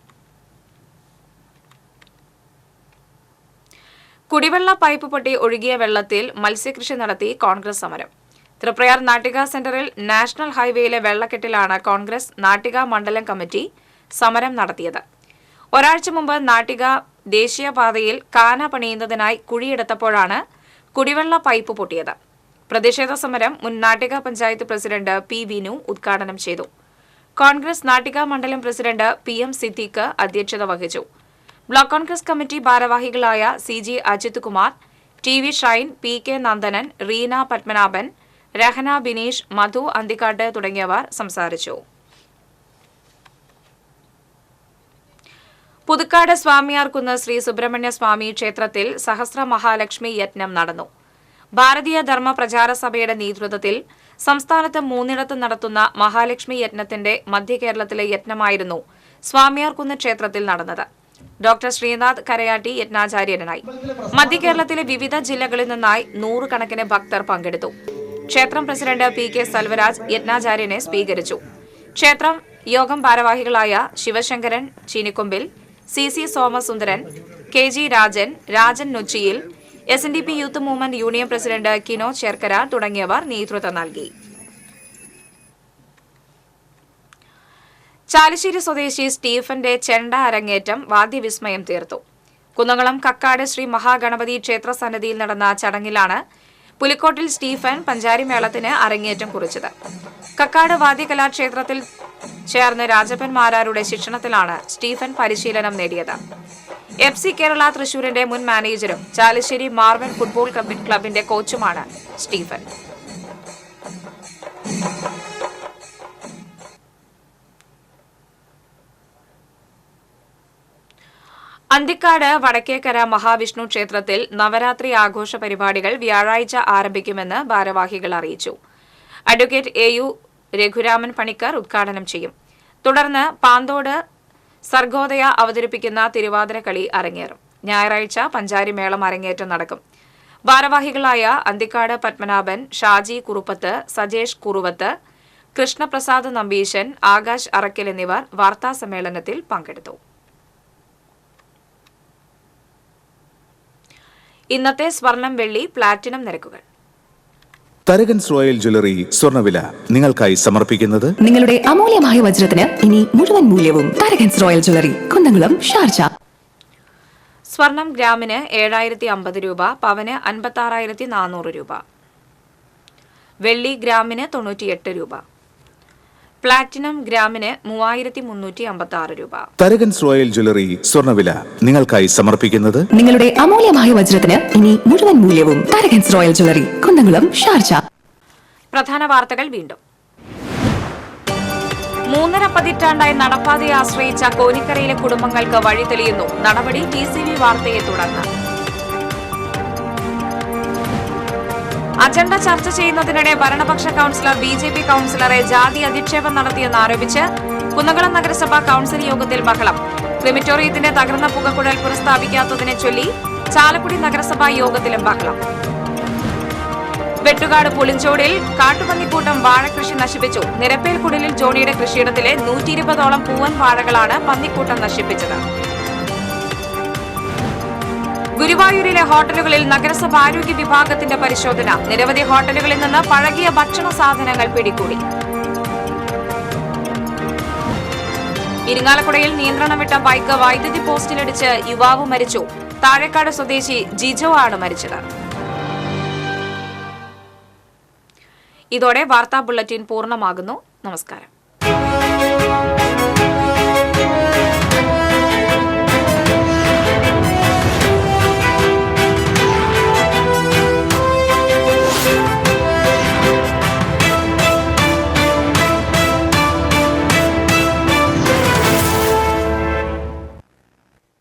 കുടിവെള്ള പൈപ്പ് പൊട്ടി ഒഴുകിയ വെള്ളത്തിൽ മത്സ്യകൃഷി നടത്തി കോൺഗ്രസ് സമരം. തൃപ്രയാർ നാട്ടിക സെന്ററിൽ നാഷണൽ ഹൈവേയിലെ വെള്ളക്കെട്ടിലാണ് കോൺഗ്രസ് നാട്ടിക മണ്ഡലം കമ്മിറ്റി സമരം നടത്തിയത്. ഒരാഴ്ച മുമ്പ് നാട്ടിക ദേശീയപാതയിൽ കാന പണിയുന്നതിനായി കുഴിയെടുത്തപ്പോഴാണ് കുടിവെള്ള പൈപ്പ് പൊട്ടിയത്. പ്രതിഷേധ സമരം മുൻ നാട്ടിക പഞ്ചായത്ത് പ്രസിഡന്റ് P വിനു ഉദ്ഘാടനം ചെയ്തു. കോൺഗ്രസ് നാട്ടിക മണ്ഡലം പ്രസിഡന്റ് PM സിദ്ദീഖ് അധ്യക്ഷത വഹിച്ചു. ബ്ലോക്ക് കോൺഗ്രസ് കമ്മിറ്റി ഭാരവാഹികളായ CG Ajith Kumar, TV Shine, PK Nandanan, Reena Padmanabhan, Rehana, Bineesh, Madhu, Anthikkad തുടങ്ങിയവർ സംസാരിച്ചു. പുതുക്കാട് സ്വാമിയാർകുന്ന് ശ്രീ സുബ്രഹ്മണ്യ സ്വാമി ക്ഷേത്രത്തിൽ സഹസ്ര മഹാലക്ഷ്മി യജ്ഞം നടന്നു. ഭാരതീയ ധർമ്മ പ്രചാര സഭയുടെ നേതൃത്വത്തിൽ സംസ്ഥാനത്ത് 3 നടത്തുന്ന മഹാലക്ഷ്മി യജ്ഞത്തിന്റെ മധ്യകേരളത്തിലെ യജ്ഞമായിരുന്നു സ്വാമിയാർകുന്ന് ക്ഷേത്രത്തിൽ നടന്നത്. ഡോക്ടർ ശ്രീനാഥ് കരയാട്ടി യജ്ഞാചാര്യനായി. മധ്യകേരളത്തിലെ വിവിധ ജില്ലകളിൽ നിന്നായി 100 കണക്കിന് ഭക്തർ പങ്കെടുത്തു. ക്ഷേത്രം പ്രസിഡന്റ് PK സൽവരാജ് യജ്ഞാചാര്യനെ സ്വീകരിച്ചു. ക്ഷേത്രം യോഗം ഭാരവാഹികളായ Sivasankaran Cheenikkombil, CC Somasundaran, KG Rajan, Rajan Nochiyil, SNDP youth movement union president Kino Cherkkara തുടങ്ങിയവർ നേതൃത്വം നൽകി. ചാലിശ്ശേരി സ്വദേശി സ്റ്റീഫന്റെ ചെണ്ട അരങ്ങേറ്റം വാദ്യവിസ്മയം തീർത്തു. കുന്നംകുളം കക്കാട് ശ്രീ മഹാഗണപതി ക്ഷേത്ര സന്നിധിയിൽ നടന്ന ചടങ്ങിലാണ് പുലിക്കോട്ടിൽ സ്റ്റീഫൻ പഞ്ചാരിമേളത്തിന് അരങ്ങേറ്റം കുറിച്ചത്. കക്കാട് വാദ്യകലാക്ഷേത്രത്തിൽ ചേർന്ന് രാജപ്പൻ മാരാരുടെ ശിക്ഷണത്തിലാണ് സ്റ്റീഫൻ പരിശീലനം നേടിയത്. FC കേരള തൃശൂരിന്റെ മുൻ മാനേജരും ചാലിശ്ശേരി മാർവൻ ഫുട്ബോൾ ക്ലബിന്റെ കോച്ചുമാണ് സ്റ്റീഫൻ. അന്തിക്കാട് വടക്കേക്കര മഹാവിഷ്ണു ക്ഷേത്രത്തിൽ നവരാത്രി ആഘോഷ പരിപാടികൾ വ്യാഴാഴ്ച ആരംഭിക്കുമെന്ന് ഭാരവാഹികൾ അറിയിച്ചു. അഡ്വക്കേറ്റ് AU രഘുരാമൻ പണിക്കർ ഉദ്ഘാടനം ചെയ്യും. തുടർന്ന് പാന്തോട് സർഗോദയ അവതരിപ്പിക്കുന്ന തിരുവാതിരക്കളി അരങ്ങേറും. ഞായറാഴ്ച പഞ്ചാരിമേളം അരങ്ങേറ്റം നടക്കും. ഭാരവാഹികളായ അന്തിക്കാട് പത്മനാഭൻ, ഷാജി കുറുപ്പത്ത്, സജേഷ് കുറുവത്ത്, കൃഷ്ണപ്രസാദ് നമ്പീശൻ, ആകാശ് അറക്കൽ എന്നിവർ വാർത്താസമ്മേളനത്തിൽ പങ്കെടുത്തു. ഇന്നത്തെ സ്വർണം, വെള്ളി, പ്ലാറ്റിനം നിരക്കുകൾ. തരകൻസ് റോയൽ ജ്വല്ലറി സ്വർണ്ണവില നിങ്ങൾക്കായി സമർപ്പിക്കുന്നത് നിങ്ങളുടെ അമൂല്യമായ വജ്രത്തിന് ഇനി മുഴുവൻ മൂല്യവും Tharakans royal jewellery, Kunnamkulam, Sharjah. സ്വർണം ഗ്രാമിന് 7050 രൂപ, പവന് 56,400 രൂപ. വെള്ളി ഗ്രാമിന് 98 രൂപ. പ്ലാറ്റിനം ഗ്രാമിന് 3356 രൂപ. തരകൻസ് റോയൽ ജ്വല്ലറി സ്വർണ്ണവില നിങ്ങൾക്കായി സമർപ്പിക്കുന്നത് നിങ്ങളുടെ അമൂല്യമായ വജ്രത്തിന് ഇനി മുഴുവൻ മൂല്യവും Tharakans royal jewellery, Kunnamkulam, Sharjah. പ്രധാന വാർത്തകൾ വീണ്ടും. 3.5 പതിറ്റാണ്ടായി നടപ്പാതയെ ആശ്രയിച്ച കോനിക്കരയിലെ കുടുംബങ്ങൾക്ക് വഴി തെളിയുന്നു. നടപടി TCV വാർത്തയെ തുടർന്ന്. അജണ്ട ചർച്ച ചെയ്യുന്നതിനിടെ ഭരണപക്ഷ കൌൺസിലർ BJP കൌൺസിലറെ ജാതി അധിക്ഷേപം നടത്തിയെന്നാരോപിച്ച് കുന്നംകുളം നഗരസഭാ കൌൺസിൽ യോഗത്തിൽ ബഹളം. ക്രിമിറ്റോറിയത്തിന്റെ തകർന്ന പുകക്കുഴൽ പുനഃസ്ഥാപിക്കാത്തതിനെ ചൊല്ലി ചാലക്കുടി നഗരസഭാ യോഗത്തിലും ബഹളം. വെട്ടുകാട് പുളിഞ്ചോടിൽ കാട്ടുപന്നിക്കൂട്ടം വാഴകൃഷി നശിപ്പിച്ചു. നിരപ്പേൽ കുടിലിൽ ജോണിയുടെ കൃഷിയിടത്തിലെ 120ഓളം പൂവൻ വാഴകളാണ് പന്നിക്കൂട്ടം നശിപ്പിച്ചത്. ഗുരുവായൂരിലെ ഹോട്ടലുകളിൽ നഗരസഭ ആരോഗ്യ വിഭാഗത്തിന്റെ പരിശോധന. നിരവധി ഹോട്ടലുകളിൽ നിന്ന് പഴകിയ ഭക്ഷണ സാധനങ്ങൾ പിടികൂടി. ഇരിങ്ങാലക്കുടയിൽ നിയന്ത്രണം വിട്ട ബൈക്ക് വൈദ്യുതി പോസ്റ്റിലിടിച്ച് യുവാവ് മരിച്ചു. താഴേക്കാട് സ്വദേശി ജിജോ ആണ് മരിച്ചത്. ഇതോടെ വാർത്താ ബുള്ളറ്റിൻ പൂർണ്ണമാകുന്നു. നമസ്കാരം.